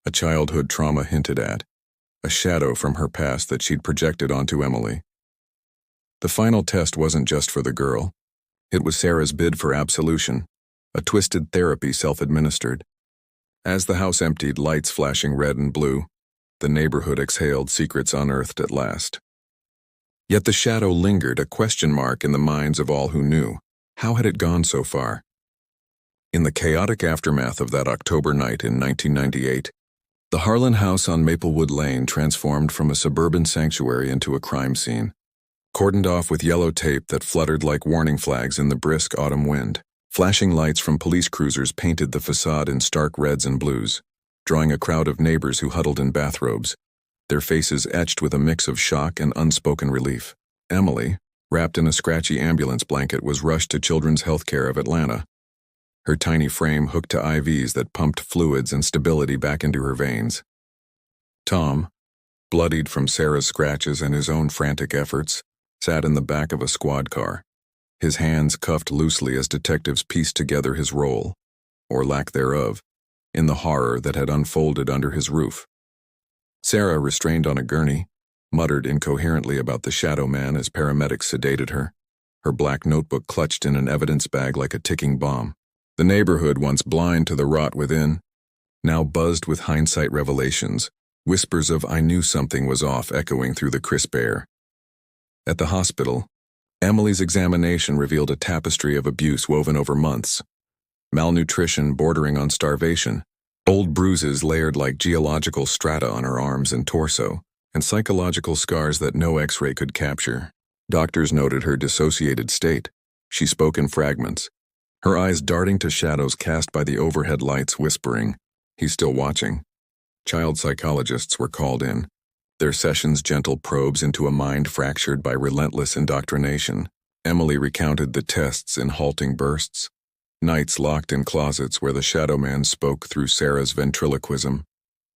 a childhood trauma hinted at, a shadow from her past that she'd projected onto Emily. The final test wasn't just for the girl. It was Sarah's bid for absolution, a twisted therapy self-administered. As the house emptied, lights flashing red and blue, the neighborhood exhaled, secrets unearthed at last. Yet the shadow lingered, a question mark in the minds of all who knew. How had it gone so far? In the chaotic aftermath of that October night in 1998, the Harlan house on Maplewood Lane transformed from a suburban sanctuary into a crime scene, cordoned off with yellow tape that fluttered like warning flags in the brisk autumn wind. Flashing lights from police cruisers painted the facade in stark reds and blues, drawing a crowd of neighbors who huddled in bathrobes, their faces etched with a mix of shock and unspoken relief. Emily, wrapped in a scratchy ambulance blanket, was rushed to Children's Healthcare of Atlanta, her tiny frame hooked to IVs that pumped fluids and stability back into her veins. Tom, bloodied from Sarah's scratches and his own frantic efforts, sat in the back of a squad car, his hands cuffed loosely as detectives pieced together his role, or lack thereof, in the horror that had unfolded under his roof. Sarah, restrained on a gurney, muttered incoherently about the shadow man as paramedics sedated her, her black notebook clutched in an evidence bag like a ticking bomb. The neighborhood, once blind to the rot within, now buzzed with hindsight revelations, whispers of "I knew something was off" echoing through the crisp air. At the hospital, Emily's examination revealed a tapestry of abuse woven over months. Malnutrition bordering on starvation, old bruises layered like geological strata on her arms and torso, and psychological scars that no X-ray could capture. Doctors noted her dissociated state. She spoke in fragments, her eyes darting to shadows cast by the overhead lights, whispering, "He's still watching." Child psychologists were called in, their sessions gentle probes into a mind fractured by relentless indoctrination. Emily recounted the tests in halting bursts, nights locked in closets where the shadow man spoke through Sarah's ventriloquism,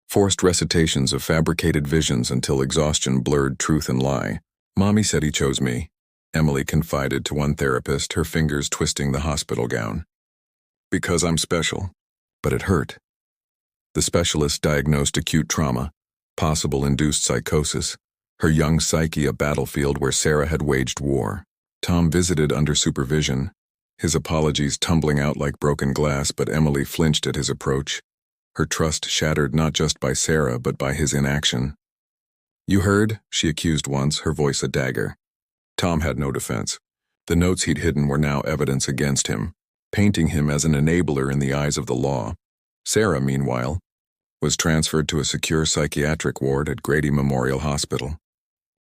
forced recitations of fabricated visions until exhaustion blurred truth and lie. "Mommy said he chose me," Emily confided to one therapist, her fingers twisting the hospital gown. "Because I'm special." But it hurt. The specialist diagnosed acute trauma, possible induced psychosis, her young psyche a battlefield where Sarah had waged war. Tom visited under supervision, his apologies tumbling out like broken glass, but Emily flinched at his approach, her trust shattered not just by Sarah but by his inaction. "You heard?" she accused once, her voice a dagger. Tom had no defense. The notes he'd hidden were now evidence against him, painting him as an enabler in the eyes of the law. Sarah, meanwhile, was transferred to a secure psychiatric ward at Grady Memorial Hospital,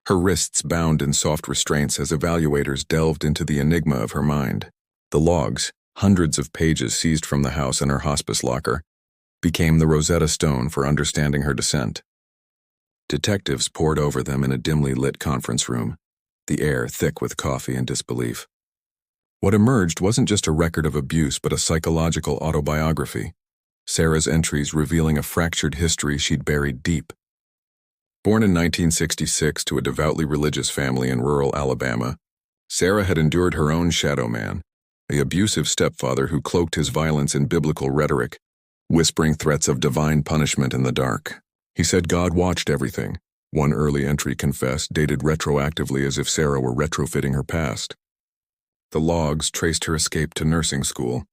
her wrists bound in soft restraints as evaluators delved into the enigma of her mind. The logs, hundreds of pages seized from the house in her hospice locker, became the Rosetta Stone for understanding her descent. Detectives pored over them in a dimly lit conference room, the air thick with coffee and disbelief. What emerged wasn't just a record of abuse but a psychological autobiography. Sarah's entries revealing a fractured history she'd buried deep. Born in 1966 to a devoutly religious family in rural Alabama, Sarah had endured her own shadow man, the abusive stepfather who cloaked his violence in biblical rhetoric, whispering threats of divine punishment in the dark. He said God watched everything. One early entry confessed, dated retroactively as if Sarah were retrofitting her past. The logs traced her escape to nursing school,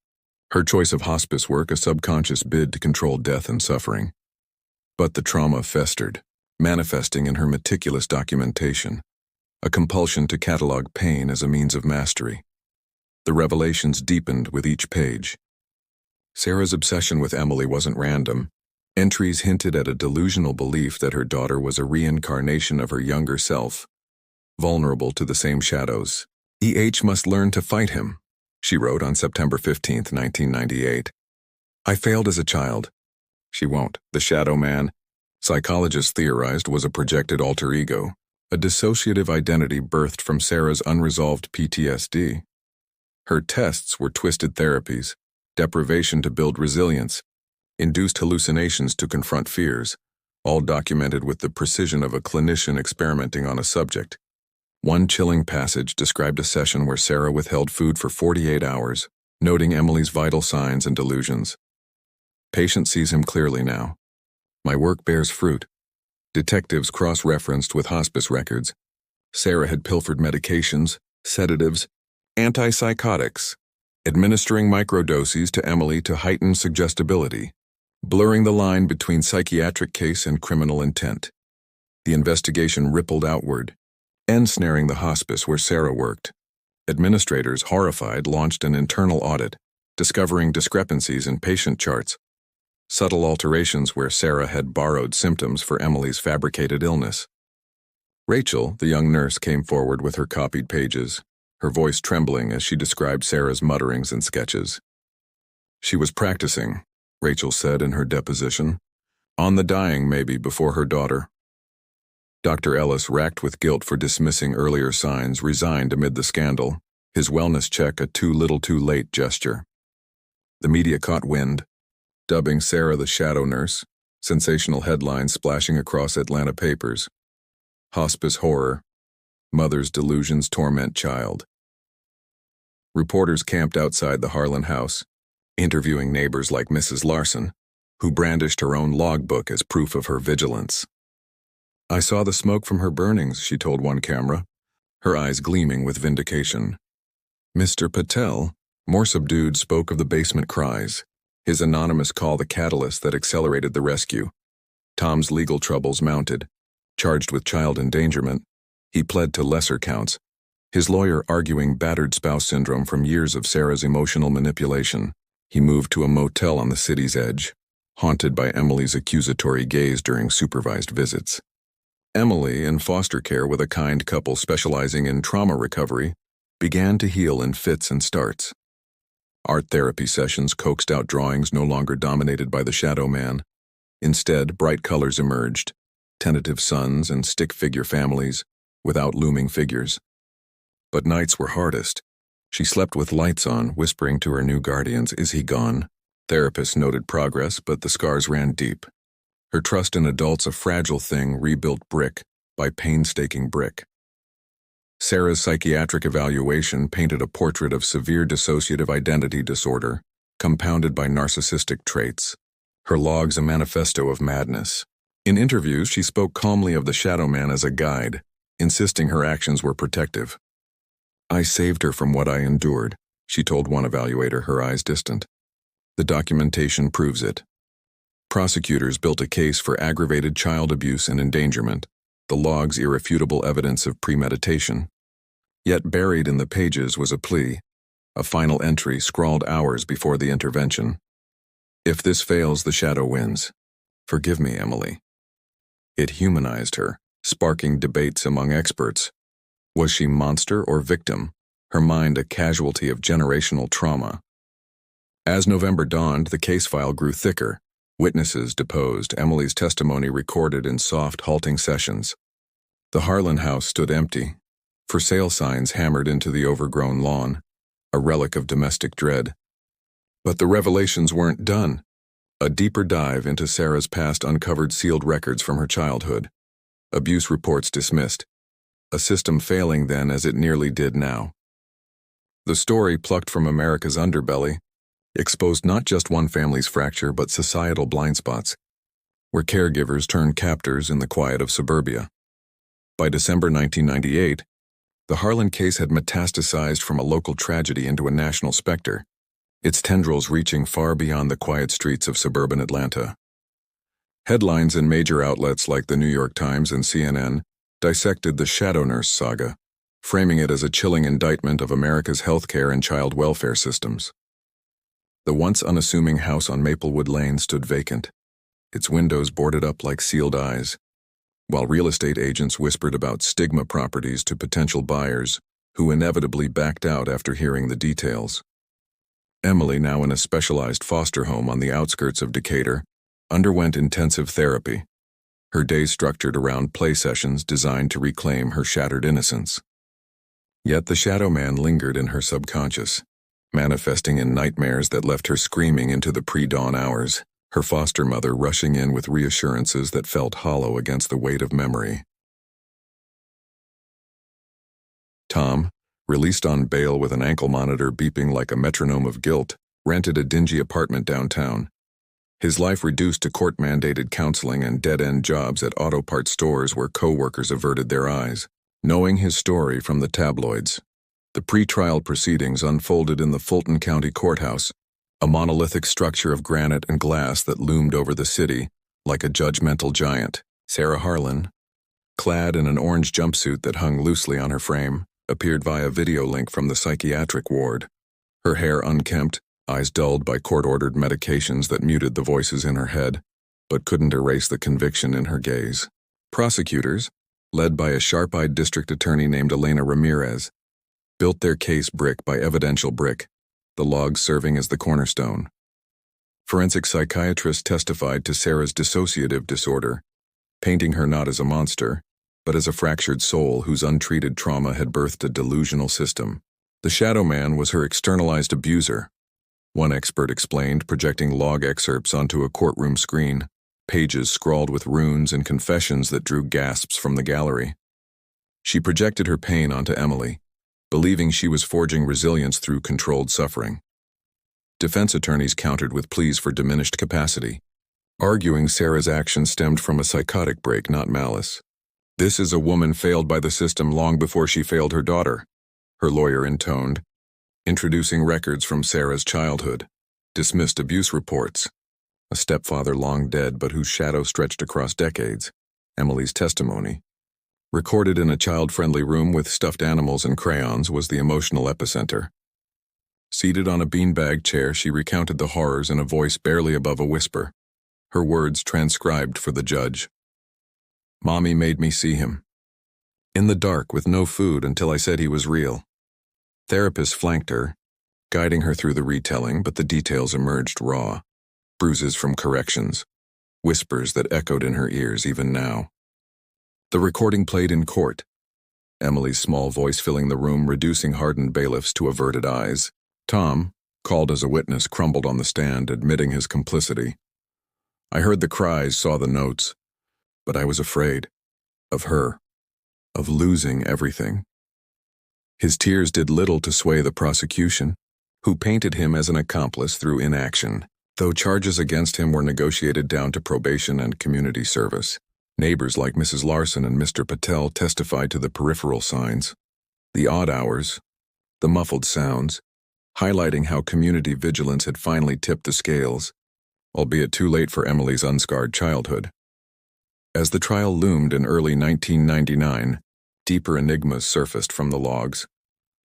her choice of hospice work a subconscious bid to control death and suffering. But the trauma festered, manifesting in her meticulous documentation, a compulsion to catalog pain as a means of mastery. The revelations deepened with each page. Sarah's obsession with Emily wasn't random. Entries hinted at a delusional belief that her daughter was a reincarnation of her younger self, vulnerable to the same shadows. "E.H. must learn to fight him," she wrote on September 15, 1998. "I failed as a child." She won't. The shadow man, psychologists theorized, was a projected alter ego, a dissociative identity birthed from Sarah's unresolved PTSD. Her tests were twisted therapies, deprivation to build resilience, induced hallucinations to confront fears, all documented with the precision of a clinician experimenting on a subject. One chilling passage described a session where Sarah withheld food for 48 hours, noting Emily's vital signs and delusions. "Patient sees him clearly now. My work bears fruit." Detectives cross-referenced with hospice records. Sarah had pilfered medications, sedatives, antipsychotics, administering microdoses to Emily to heighten suggestibility, blurring the line between psychiatric case and criminal intent. The investigation rippled outward, ensnaring the hospice where Sarah worked. Administrators, horrified, launched an internal audit, discovering discrepancies in patient charts, subtle alterations where Sarah had borrowed symptoms for Emily's fabricated illness. Rachel, the young nurse, came forward with her copied pages, her voice trembling as she described Sarah's mutterings and sketches. She was practicing, Rachel said in her deposition, on the dying maybe before her daughter. Dr. Ellis, racked with guilt for dismissing earlier signs, resigned amid the scandal, his wellness check a too little too late gesture. The media caught wind, dubbing Sarah the shadow nurse, sensational headlines splashing across Atlanta papers. Hospice horror, mother's delusions torment child. Reporters camped outside the Harlan house, interviewing neighbors like Mrs. Larson, who brandished her own logbook as proof of her vigilance. "I saw the smoke from her burnings," she told one camera, her eyes gleaming with vindication. Mr. Patel, more subdued, spoke of the basement cries, his anonymous call the catalyst that accelerated the rescue. Tom's legal troubles mounted. Charged with child endangerment, he pled to lesser counts, his lawyer arguing battered spouse syndrome from years of Sarah's emotional manipulation. He moved to a motel on the city's edge, haunted by Emily's accusatory gaze during supervised visits. Emily, in foster care with a kind couple specializing in trauma recovery, began to heal in fits and starts. Art therapy sessions coaxed out drawings no longer dominated by the shadow man. Instead, bright colors emerged, tentative suns and stick figure families, without looming figures. But nights were hardest. She slept with lights on, whispering to her new guardians, "Is he gone?" Therapists noted progress, but the scars ran deep. Her trust in adults a fragile thing rebuilt brick by painstaking brick. Sarah's psychiatric evaluation painted a portrait of severe dissociative identity disorder, compounded by narcissistic traits. Her logs a manifesto of madness. In interviews, she spoke calmly of the shadow man as a guide, insisting her actions were protective. "I saved her from what I endured," she told one evaluator, her eyes distant. The documentation proves it. Prosecutors built a case for aggravated child abuse and endangerment, the logs irrefutable evidence of premeditation. Yet buried in the pages was a plea, a final entry scrawled hours before the intervention. "If this fails, the shadow wins. Forgive me, Emily." It humanized her, sparking debates among experts. Was she monster or victim, her mind a casualty of generational trauma? As November dawned, the case file grew thicker. Witnesses deposed, Emily's testimony recorded in soft, halting sessions. The Harlan house stood empty, for sale signs hammered into the overgrown lawn. a relic of domestic dread. But the revelations weren't done. A deeper dive into Sarah's past uncovered sealed records from her childhood. Abuse reports dismissed. A system failing then as it nearly did now. The story, plucked from America's underbelly, exposed not just one family's fracture but societal blind spots, where caregivers turned captors in the quiet of suburbia. By December 1998, the Harlan case had metastasized from a local tragedy into a national specter, its tendrils reaching far beyond the quiet streets of suburban Atlanta. Headlines in major outlets like the New York Times and CNN dissected the Shadow Nurse saga, framing it as a chilling indictment of America's healthcare and child welfare systems. The once unassuming house on Maplewood Lane stood vacant, its windows boarded up like sealed eyes, while real estate agents whispered about stigma properties to potential buyers who inevitably backed out after hearing the details. Emily, now in a specialized foster home on the outskirts of Decatur, underwent intensive therapy, her days structured around play sessions designed to reclaim her shattered innocence. Yet the shadow man lingered in her subconscious, manifesting in nightmares that left her screaming into the pre-dawn hours, her foster mother rushing in with reassurances that felt hollow against the weight of memory. Tom, released on bail with an ankle monitor beeping like a metronome of guilt, rented a dingy apartment downtown. His life reduced to court-mandated counseling and dead-end jobs at auto parts stores where co-workers averted their eyes. Knowing his story from the tabloids, the pre-trial proceedings unfolded in the Fulton County Courthouse, a monolithic structure of granite and glass that loomed over the city like a judgmental giant. Sarah Harlan, clad in an orange jumpsuit that hung loosely on her frame, appeared via video link from the psychiatric ward, her hair unkempt, eyes dulled by court-ordered medications that muted the voices in her head, but couldn't erase the conviction in her gaze. Prosecutors, led by a sharp-eyed district attorney named Elena Ramirez, built their case brick by evidential brick, the logs serving as the cornerstone. Forensic psychiatrists testified to Sarah's dissociative disorder, painting her not as a monster, but as a fractured soul whose untreated trauma had birthed a delusional system. The shadow man was her externalized abuser, one expert explained, projecting log excerpts onto a courtroom screen, pages scrawled with runes and confessions that drew gasps from the gallery. She projected her pain onto Emily, believing she was forging resilience through controlled suffering. Defense attorneys countered with pleas for diminished capacity, arguing Sarah's actions stemmed from a psychotic break, not malice. "This is a woman failed by the system long before she failed her daughter," her lawyer intoned, introducing records from Sarah's childhood, dismissed abuse reports, a stepfather long dead but whose shadow stretched across decades, Emily's testimony. Recorded in a child-friendly room with stuffed animals and crayons was the emotional epicenter. Seated on a beanbag chair, she recounted the horrors in a voice barely above a whisper, her words transcribed for the judge. "Mommy made me see him. In the dark with no food until I said he was real." Therapists flanked her, guiding her through the retelling, but the details emerged raw. Bruises from corrections, whispers that echoed in her ears even now. The recording played in court, Emily's small voice filling the room, reducing hardened bailiffs to averted eyes. Tom, called as a witness, crumbled on the stand, admitting his complicity. "I heard the cries, saw the notes, but I was afraid. Of her. Of losing everything." His tears did little to sway the prosecution, who painted him as an accomplice through inaction, though charges against him were negotiated down to probation and community service. Neighbors like Mrs. Larson and Mr. Patel testified to the peripheral signs, the odd hours, the muffled sounds, highlighting how community vigilance had finally tipped the scales, albeit too late for Emily's unscarred childhood. As the trial loomed in early 1999, deeper enigmas surfaced from the logs,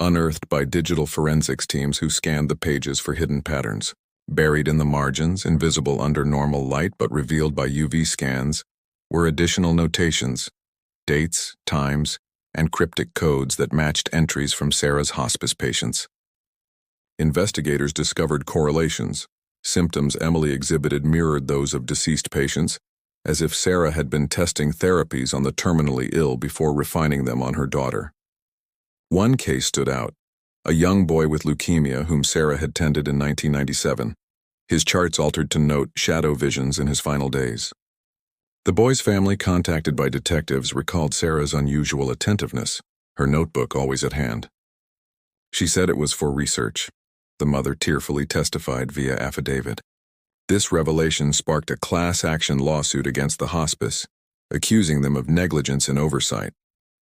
unearthed by digital forensics teams who scanned the pages for hidden patterns. Buried in the margins, invisible under normal light but revealed by UV scans, were additional notations, dates, times, and cryptic codes that matched entries from Sarah's hospice patients. Investigators discovered correlations. Symptoms Emily exhibited mirrored those of deceased patients, as if Sarah had been testing therapies on the terminally ill before refining them on her daughter. One case stood out, a young boy with leukemia whom Sarah had tended in 1997. His charts altered to note shadow visions in his final days. The boy's family, contacted by detectives, recalled Sarah's unusual attentiveness, her notebook always at hand. She said it was for research. The mother tearfully testified via affidavit. This revelation sparked a class action lawsuit against the hospice, accusing them of negligence and oversight,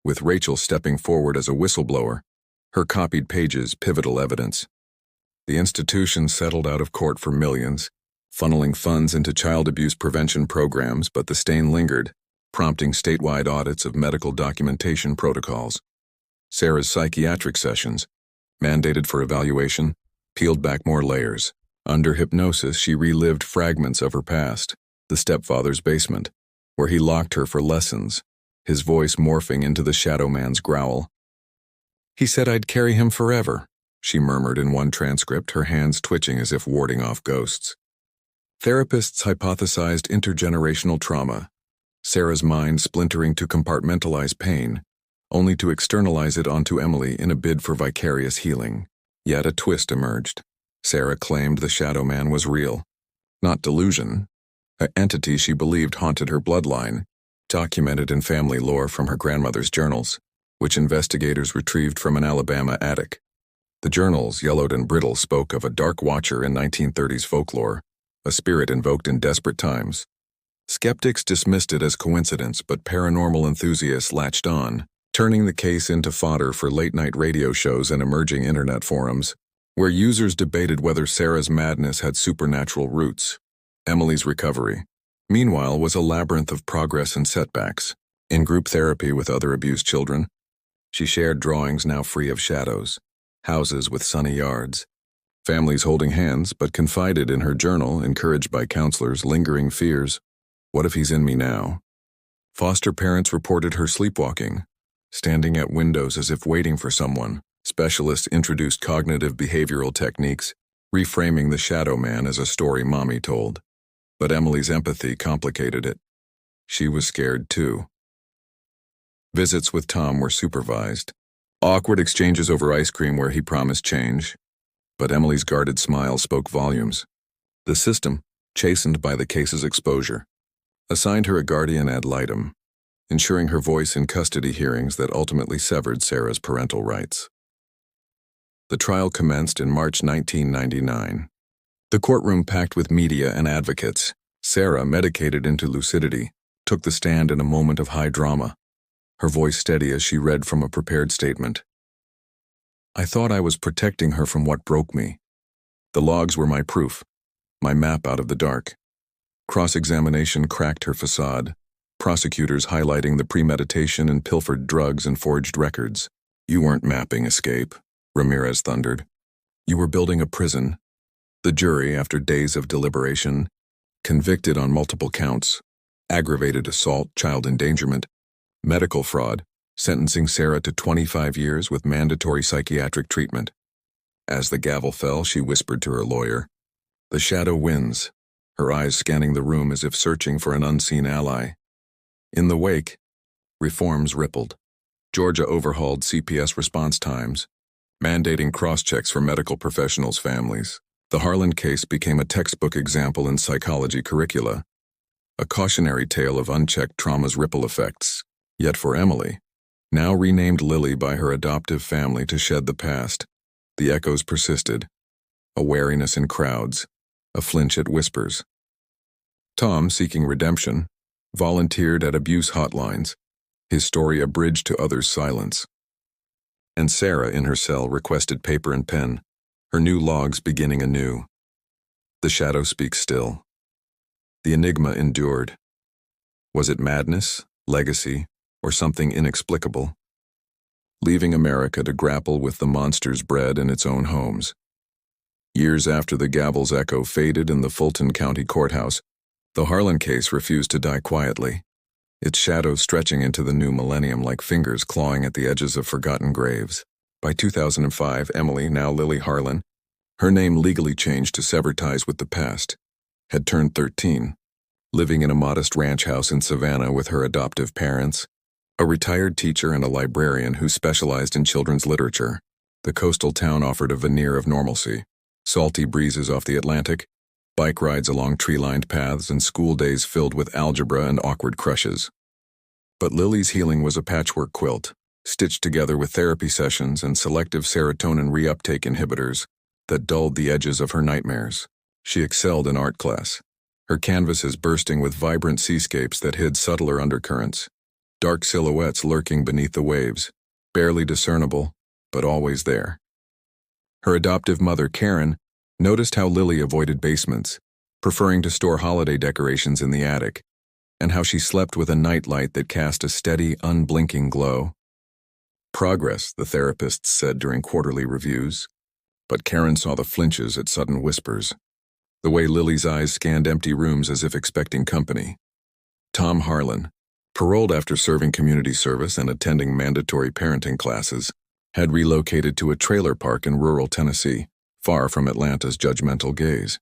with Rachel stepping forward as a whistleblower, her copied pages pivotal evidence. The institution settled out of court for millions, funneling funds into child abuse prevention programs, but the stain lingered, prompting statewide audits of medical documentation protocols. Sarah's psychiatric sessions, mandated for evaluation, peeled back more layers. Under hypnosis, she relived fragments of her past, the stepfather's basement, where he locked her for lessons, his voice morphing into the shadow man's growl. "He said I'd carry him forever," she murmured in one transcript, her hands twitching as if warding off ghosts. Therapists hypothesized intergenerational trauma, Sarah's mind splintering to compartmentalize pain, only to externalize it onto Emily in a bid for vicarious healing. Yet a twist emerged. Sarah claimed the shadow man was real, not delusion, an entity she believed haunted her bloodline, documented in family lore from her grandmother's journals, which investigators retrieved from an Alabama attic. The journals, yellowed and brittle, spoke of a dark watcher in 1930s folklore, a spirit invoked in desperate times. Skeptics dismissed it as coincidence, but paranormal enthusiasts latched on, turning the case into fodder for late-night radio shows and emerging internet forums, where users debated whether Sarah's madness had supernatural roots. Emily's recovery, meanwhile, was a labyrinth of progress and setbacks. In group therapy with other abused children, she shared drawings now free of shadows, houses with sunny yards, families holding hands, but confided in her journal, encouraged by counselors' lingering fears. What if he's in me now? Foster parents reported her sleepwalking, standing at windows as if waiting for someone. Specialists introduced cognitive behavioral techniques, reframing the shadow man as a story mommy told. But Emily's empathy complicated it. She was scared too. Visits with Tom were supervised. Awkward exchanges over ice cream where he promised change. But Emily's guarded smile spoke volumes. The system, chastened by the case's exposure, assigned her a guardian ad litem, ensuring her voice in custody hearings that ultimately severed Sarah's parental rights. The trial commenced in March 1999. The courtroom packed with media and advocates. Sarah, medicated into lucidity, took the stand in a moment of high drama, her voice steady as she read from a prepared statement. "I thought I was protecting her from what broke me. The logs were my proof, my map out of the dark." Cross-examination cracked her facade, prosecutors highlighting the premeditation and pilfered drugs and forged records. "You weren't mapping escape," Ramirez thundered. "You were building a prison." The jury, after days of deliberation, convicted on multiple counts: aggravated assault, child endangerment, medical fraud, sentencing Sarah to 25 years with mandatory psychiatric treatment. As the gavel fell, she whispered to her lawyer, "The shadow wins," her eyes scanning the room as if searching for an unseen ally. In the wake, reforms rippled. Georgia overhauled CPS response times, mandating cross-checks for medical professionals' families. The Harlan case became a textbook example in psychology curricula, a cautionary tale of unchecked trauma's ripple effects. Yet for Emily, now renamed Lily by her adoptive family to shed the past, the echoes persisted, a wariness in crowds, a flinch at whispers. Tom, seeking redemption, volunteered at abuse hotlines, his story a bridge to others' silence. And Sarah, in her cell, requested paper and pen, her new logs beginning anew. The shadow speaks still. The enigma endured. Was it madness, legacy, or something inexplicable? Leaving America to grapple with the monsters bred in its own homes. Years after the gavel's echo faded in the Fulton County Courthouse, the Harlan case refused to die quietly, its shadow stretching into the new millennium like fingers clawing at the edges of forgotten graves. By 2005, Emily, now Lily Harlan, her name legally changed to sever ties with the past, had turned 13, living in a modest ranch house in Savannah with her adoptive parents, a retired teacher and a librarian who specialized in children's literature. The coastal town offered a veneer of normalcy: salty breezes off the Atlantic, bike rides along tree-lined paths, and school days filled with algebra and awkward crushes. But Lily's healing was a patchwork quilt, stitched together with therapy sessions and selective serotonin reuptake inhibitors that dulled the edges of her nightmares. She excelled in art class, her canvases bursting with vibrant seascapes that hid subtler undercurrents, dark silhouettes lurking beneath the waves, barely discernible, but always there. Her adoptive mother, Karen, noticed how Lily avoided basements, preferring to store holiday decorations in the attic, and how she slept with a nightlight that cast a steady, unblinking glow. Progress, the therapists said during quarterly reviews, but Karen saw the flinches at sudden whispers, the way Lily's eyes scanned empty rooms as if expecting company. Tom Harlan, paroled after serving community service and attending mandatory parenting classes, had relocated to a trailer park in rural Tennessee, far from Atlanta's judgmental gaze.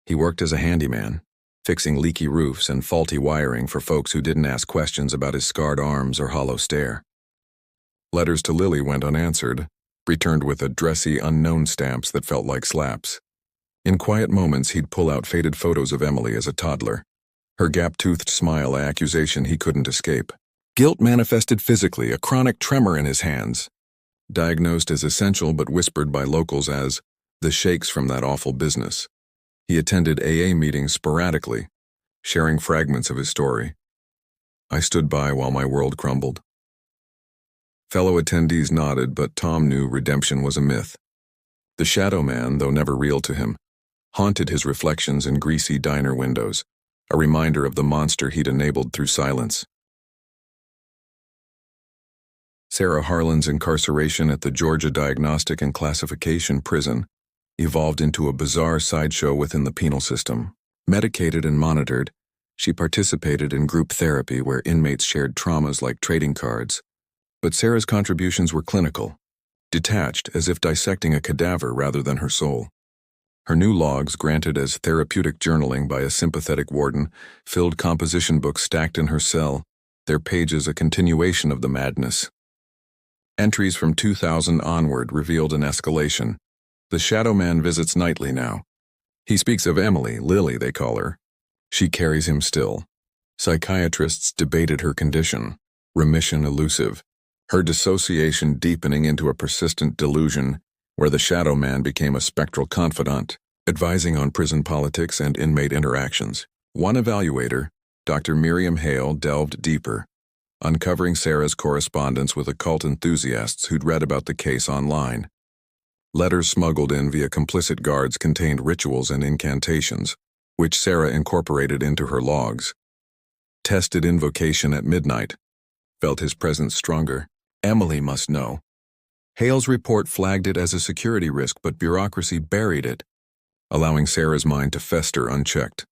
He worked as a handyman, fixing leaky roofs and faulty wiring for folks who didn't ask questions about his scarred arms or hollow stare. Letters to Lily went unanswered, returned with addressee unknown stamps that felt like slaps. In quiet moments, he'd pull out faded photos of Emily as a toddler, her gap-toothed smile an accusation he couldn't escape. Guilt manifested physically, a chronic tremor in his hands, diagnosed as essential but whispered by locals as the shakes from that awful business. He attended AA meetings sporadically, sharing fragments of his story. I stood by while my world crumbled. Fellow attendees nodded, but Tom knew redemption was a myth. The shadow man, though never real to him, haunted his reflections in greasy diner windows, a reminder of the monster he'd enabled through silence. Sarah Harlan's incarceration at the Georgia Diagnostic and Classification Prison evolved into a bizarre sideshow within the penal system. Medicated and monitored, she participated in group therapy where inmates shared traumas like trading cards. But Sarah's contributions were clinical, detached as if dissecting a cadaver rather than her soul. Her new logs, granted as therapeutic journaling by a sympathetic warden, filled composition books stacked in her cell, their pages a continuation of the madness. Entries from 2000 onward revealed an escalation. The shadow man visits nightly now. He speaks of Emily, Lily they call her. She carries him still. Psychiatrists debated her condition, remission elusive, her dissociation deepening into a persistent delusion where the shadow man became a spectral confidant, advising on prison politics and inmate interactions. One evaluator, Dr. Miriam Hale, delved deeper, uncovering Sarah's correspondence with occult enthusiasts who'd read about the case online. Letters smuggled in via complicit guards contained rituals and incantations, which Sarah incorporated into her logs. Tested invocation at midnight. Felt his presence stronger. Emily must know. Hale's report flagged it as a security risk, but bureaucracy buried it, allowing Sarah's mind to fester unchecked.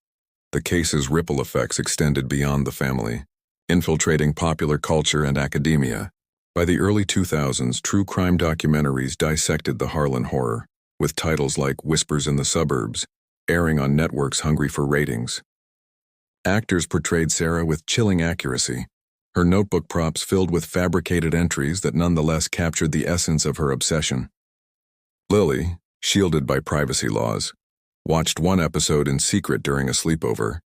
The case's ripple effects extended beyond the family, infiltrating popular culture and academia. By the early 2000s, true crime documentaries dissected the Harlan horror, with titles like Whispers in the Suburbs, airing on networks hungry for ratings. Actors portrayed Sarah with chilling accuracy, her notebook props filled with fabricated entries that nonetheless captured the essence of her obsession. Lily, shielded by privacy laws, watched one episode in secret during a sleepover,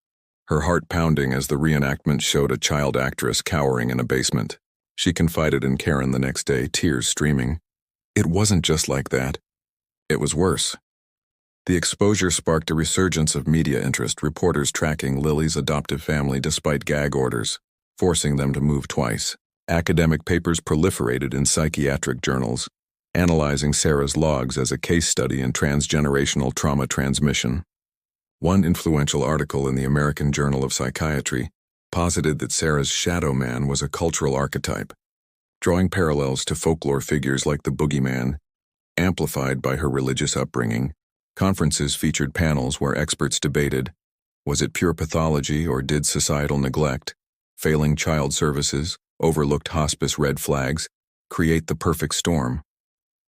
her heart pounding as the reenactment showed a child actress cowering in a basement. She confided in Karen the next day, tears streaming. It wasn't just like that. It was worse. The exposure sparked a resurgence of media interest, reporters tracking Lily's adoptive family despite gag orders, forcing them to move twice. Academic papers proliferated in psychiatric journals, analyzing Sarah's logs as a case study in transgenerational trauma transmission. One influential article in the American Journal of Psychiatry posited that Sarah's shadow man was a cultural archetype, drawing parallels to folklore figures like the boogeyman, amplified by her religious upbringing. Conferences featured panels where experts debated, was it pure pathology or did societal neglect, failing child services, overlooked hospice red flags, create the perfect storm?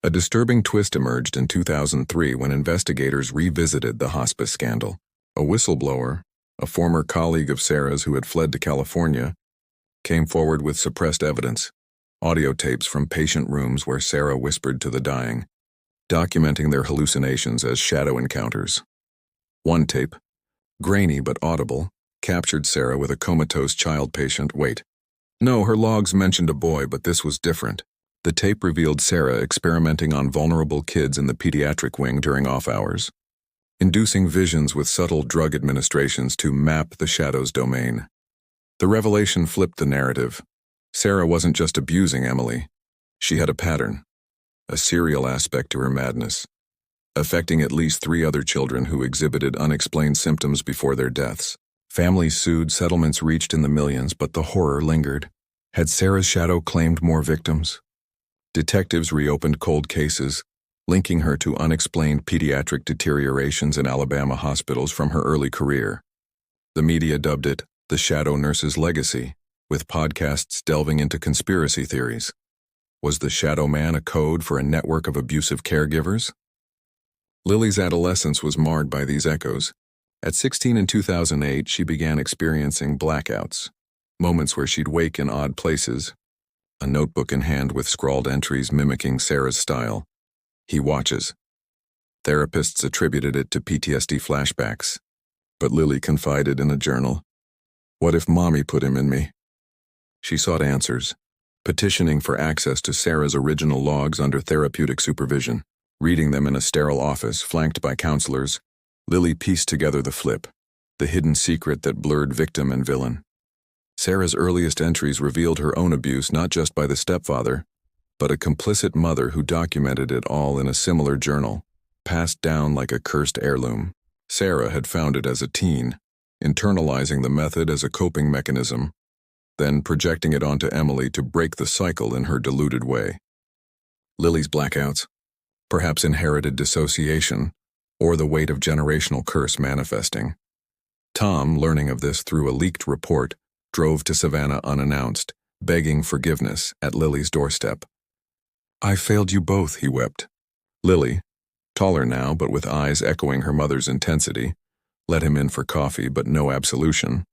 A disturbing twist emerged in 2003 when investigators revisited the hospice scandal. A whistleblower, a former colleague of Sarah's who had fled to California, came forward with suppressed evidence, Audio tapes from patient rooms where Sarah whispered to the dying, documenting their hallucinations as shadow encounters. One tape, grainy but audible, captured Sarah with a comatose child patient. Wait. No, her logs mentioned a boy, but this was different. The tape revealed Sarah experimenting on vulnerable kids in the pediatric wing during off hours, inducing visions with subtle drug administrations to map the shadow's domain. The revelation flipped the narrative. Sarah wasn't just abusing Emily. She had a pattern, a serial aspect to her madness, affecting at least 3 other children who exhibited unexplained symptoms before their deaths. Families sued, settlements reached in the millions, but the horror lingered. Had Sarah's shadow claimed more victims? Detectives reopened cold cases, linking her to unexplained pediatric deteriorations in Alabama hospitals from her early career. The media dubbed it the Shadow Nurse's Legacy, with podcasts delving into conspiracy theories. Was the Shadow Man a code for a network of abusive caregivers? Lily's adolescence was marred by these echoes. At 16 in 2008, she began experiencing blackouts, moments where she'd wake in odd places, a notebook in hand with scrawled entries mimicking Sarah's style. He watches. Therapists attributed it to PTSD flashbacks, but Lily confided in a journal, "What if Mommy put him in me?" She sought answers, petitioning for access to Sarah's original logs under therapeutic supervision. Reading them in a sterile office flanked by counselors, Lily pieced together the flip, the hidden secret that blurred victim and villain. Sarah's earliest entries revealed her own abuse not just by the stepfather, but a complicit mother who documented it all in a similar journal, passed down like a cursed heirloom. Sarah had found it as a teen, internalizing the method as a coping mechanism, then projecting it onto Emily to break the cycle in her deluded way. Lily's blackouts, perhaps inherited dissociation, or the weight of generational curse manifesting. Tom, learning of this through a leaked report, drove to Savannah unannounced, begging forgiveness at Lily's doorstep. "I failed you both," he wept. Lily, taller now but with eyes echoing her mother's intensity, let him in for coffee but no absolution.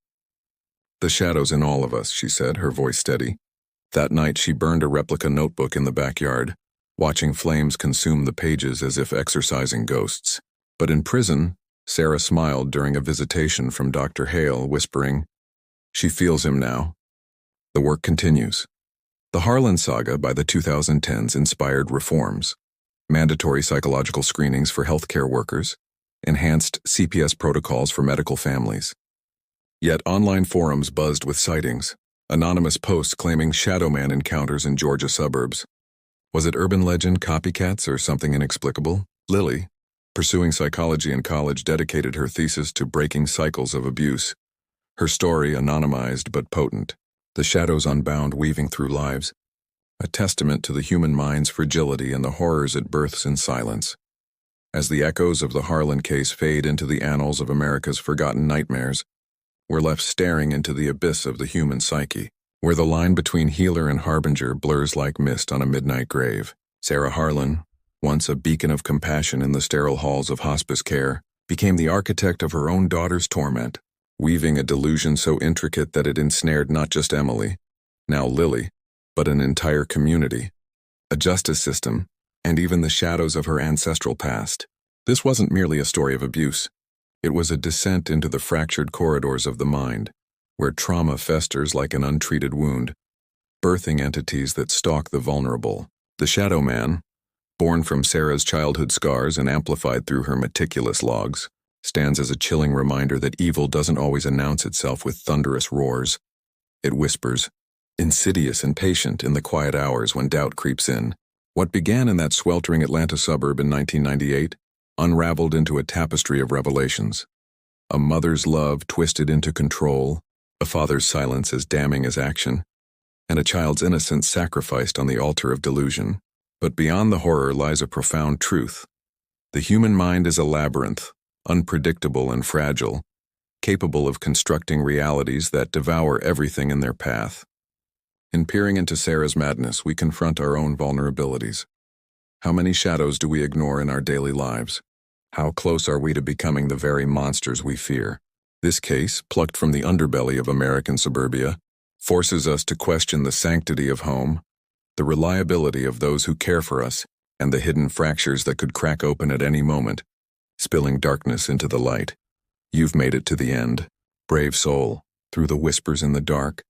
"The shadow's in all of us," she said, her voice steady. That night she burned a replica notebook in the backyard, watching flames consume the pages as if exorcising ghosts. But in prison, Sarah smiled during a visitation from Dr. Hale, whispering, "She feels him now." The work continues. The Harlan saga by the 2010s inspired reforms: mandatory psychological screenings for healthcare workers, enhanced CPS protocols for medical families. Yet online forums buzzed with sightings, anonymous posts claiming Shadow Man encounters in Georgia suburbs. Was it urban legend, copycats, or something inexplicable? Lily, pursuing psychology in college, dedicated her thesis to breaking cycles of abuse. Her story anonymized but potent, the shadows unbound weaving through lives, a testament to the human mind's fragility and the horrors it births in silence. As the echoes of the Harlan case fade into the annals of America's forgotten nightmares, we're left staring into the abyss of the human psyche, where the line between healer and harbinger blurs like mist on a midnight grave. Sarah Harlan, once a beacon of compassion in the sterile halls of hospice care, became the architect of her own daughter's torment, weaving a delusion so intricate that it ensnared not just Emily, now Lily, but an entire community, a justice system, and even the shadows of her ancestral past. This wasn't merely a story of abuse. It was a descent into the fractured corridors of the mind, where trauma festers like an untreated wound, birthing entities that stalk the vulnerable. The Shadow Man, born from Sarah's childhood scars and amplified through her meticulous logs, stands as a chilling reminder that evil doesn't always announce itself with thunderous roars. It whispers, insidious and patient in the quiet hours when doubt creeps in. What began in that sweltering Atlanta suburb in 1998 unraveled into a tapestry of revelations. A mother's love twisted into control, a father's silence as damning as action, and a child's innocence sacrificed on the altar of delusion. But beyond the horror lies a profound truth. The human mind is a labyrinth, unpredictable and fragile, capable of constructing realities that devour everything in their path. In peering into Sarah's madness, we confront our own vulnerabilities. How many shadows do we ignore in our daily lives? How close are we to becoming the very monsters we fear? This case, plucked from the underbelly of American suburbia, forces us to question the sanctity of home, the reliability of those who care for us, and the hidden fractures that could crack open at any moment, spilling darkness into the light. You've made it to the end, brave soul, through the whispers in the dark,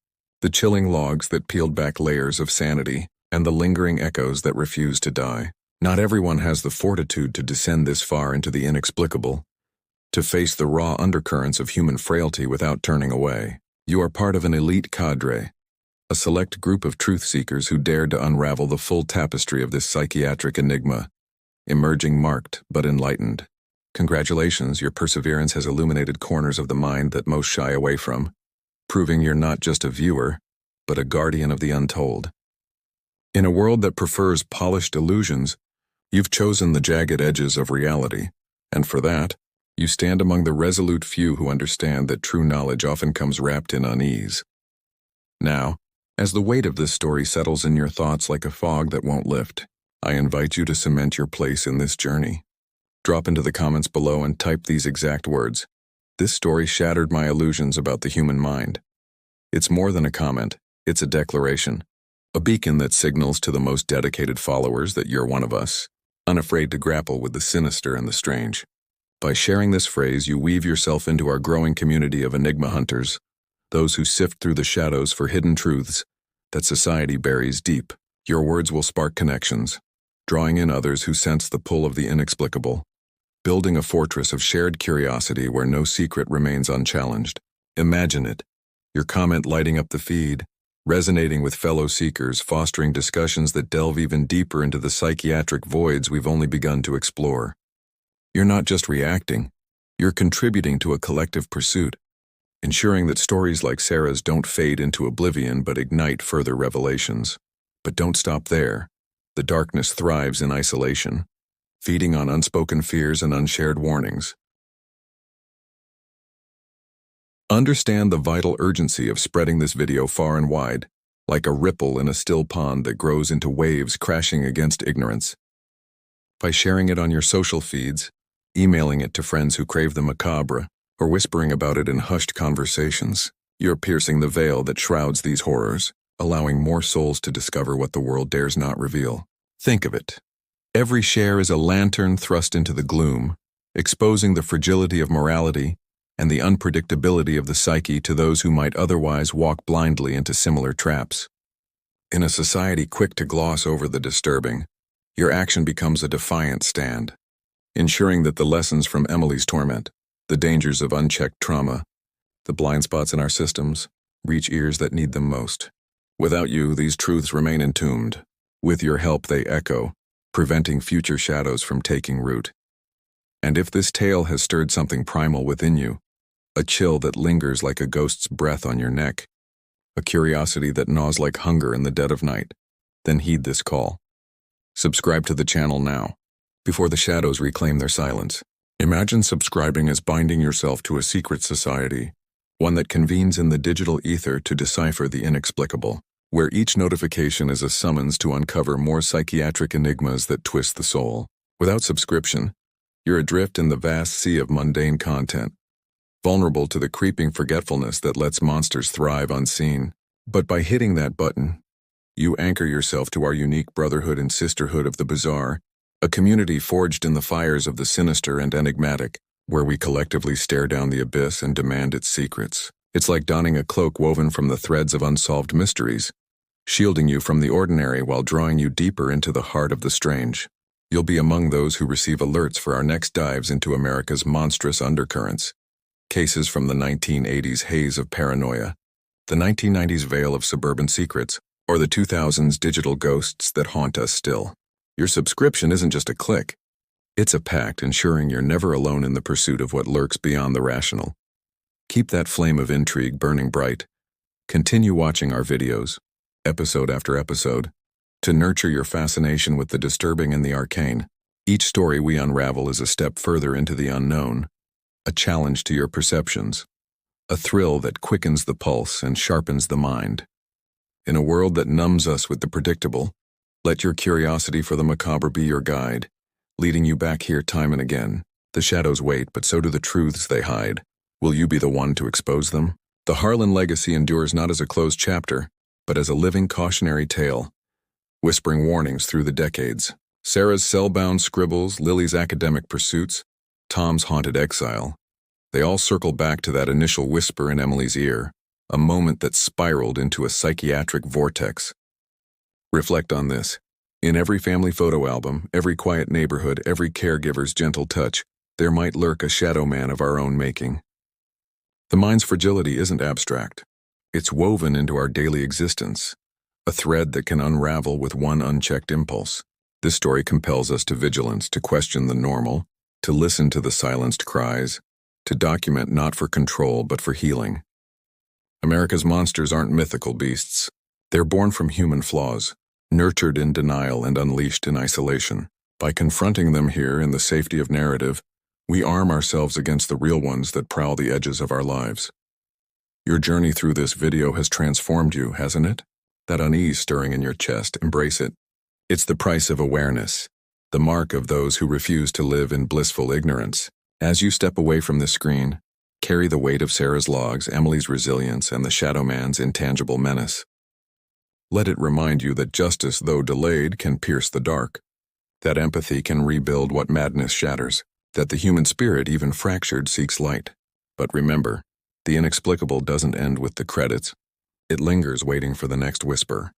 the chilling logs that peeled back layers of sanity, and the lingering echoes that refuse to die. Not everyone has the fortitude to descend this far into the inexplicable, to face the raw undercurrents of human frailty without turning away. You are part of an elite cadre, a select group of truth-seekers who dared to unravel the full tapestry of this psychiatric enigma, emerging marked but enlightened. Congratulations, your perseverance has illuminated corners of the mind that most shy away from, proving you're not just a viewer, but a guardian of the untold. In a world that prefers polished illusions, you've chosen the jagged edges of reality, and for that, you stand among the resolute few who understand that true knowledge often comes wrapped in unease. Now, as the weight of this story settles in your thoughts like a fog that won't lift, I invite you to cement your place in this journey. Drop into the comments below and type these exact words. This story shattered my illusions about the human mind. It's more than a comment, it's a declaration. A beacon that signals to the most dedicated followers that you're one of us, unafraid to grapple with the sinister and the strange. By sharing this phrase, you weave yourself into our growing community of enigma hunters, those who sift through the shadows for hidden truths that society buries deep. Your words will spark connections, drawing in others who sense the pull of the inexplicable, building a fortress of shared curiosity where no secret remains unchallenged. Imagine it, your comment lighting up the feed, resonating with fellow seekers, fostering discussions that delve even deeper into the psychiatric voids we've only begun to explore. You're not just reacting, you're contributing to a collective pursuit, ensuring that stories like Sarah's don't fade into oblivion but ignite further revelations. But don't stop there. The darkness thrives in isolation, feeding on unspoken fears and unshared warnings. Understand the vital urgency of spreading this video far and wide, like a ripple in a still pond that grows into waves crashing against ignorance. By sharing it on your social feeds, emailing it to friends who crave the macabre, or whispering about it in hushed conversations, you're piercing the veil that shrouds these horrors, allowing more souls to discover what the world dares not reveal. Think of it. Every share is a lantern thrust into the gloom, exposing the fragility of morality and the unpredictability of the psyche to those who might otherwise walk blindly into similar traps. In a society quick to gloss over the disturbing, your action becomes a defiant stand, ensuring that the lessons from Emily's torment, the dangers of unchecked trauma, the blind spots in our systems, reach ears that need them most. Without you, these truths remain entombed. With your help, they echo, preventing future shadows from taking root. And if this tale has stirred something primal within you, a chill that lingers like a ghost's breath on your neck, a curiosity that gnaws like hunger in the dead of night, then heed this call. Subscribe to the channel now, before the shadows reclaim their silence. Imagine subscribing as binding yourself to a secret society, one that convenes in the digital ether to decipher the inexplicable, where each notification is a summons to uncover more psychiatric enigmas that twist the soul. Without subscription, you're adrift in the vast sea of mundane content, vulnerable to the creeping forgetfulness that lets monsters thrive unseen. But by hitting that button, you anchor yourself to our unique brotherhood and sisterhood of the bizarre, a community forged in the fires of the sinister and enigmatic, where we collectively stare down the abyss and demand its secrets. It's like donning a cloak woven from the threads of unsolved mysteries, shielding you from the ordinary while drawing you deeper into the heart of the strange. You'll be among those who receive alerts for our next dives into America's monstrous undercurrents. Cases from the 1980s haze of paranoia, the 1990s veil of suburban secrets, or the 2000s digital ghosts that haunt us still. Your subscription isn't just a click. It's a pact ensuring you're never alone in the pursuit of what lurks beyond the rational. Keep that flame of intrigue burning bright. Continue watching our videos, episode after episode, to nurture your fascination with the disturbing and the arcane. Each story we unravel is a step further into the unknown, a challenge to your perceptions, a thrill that quickens the pulse and sharpens the mind. In a world that numbs us with the predictable, let your curiosity for the macabre be your guide, leading you back here time and again. The shadows wait, but so do the truths they hide. Will you be the one to expose them? The Harlan legacy endures not as a closed chapter, but as a living cautionary tale, whispering warnings through the decades. Sarah's cell-bound scribbles, Lily's academic pursuits, Tom's haunted exile. They all circle back to that initial whisper in Emily's ear, a moment that spiraled into a psychiatric vortex. Reflect on this. In every family photo album, every quiet neighborhood, every caregiver's gentle touch, there might lurk a shadow man of our own making. The mind's fragility isn't abstract. It's woven into our daily existence, a thread that can unravel with one unchecked impulse. This story compels us to vigilance, to question the normal, to listen to the silenced cries, to document not for control but for healing. America's monsters aren't mythical beasts. They're born from human flaws, nurtured in denial and unleashed in isolation. By confronting them here in the safety of narrative, we arm ourselves against the real ones that prowl the edges of our lives. Your journey through this video has transformed you, hasn't it? That unease stirring in your chest, embrace it. It's the price of awareness, the mark of those who refuse to live in blissful ignorance. As you step away from this screen, carry the weight of Sarah's logs, Emily's resilience, and the Shadow Man's intangible menace. Let it remind you that justice, though delayed, can pierce the dark, that empathy can rebuild what madness shatters, that the human spirit, even fractured, seeks light. But remember, the inexplicable doesn't end with the credits. It lingers waiting for the next whisper.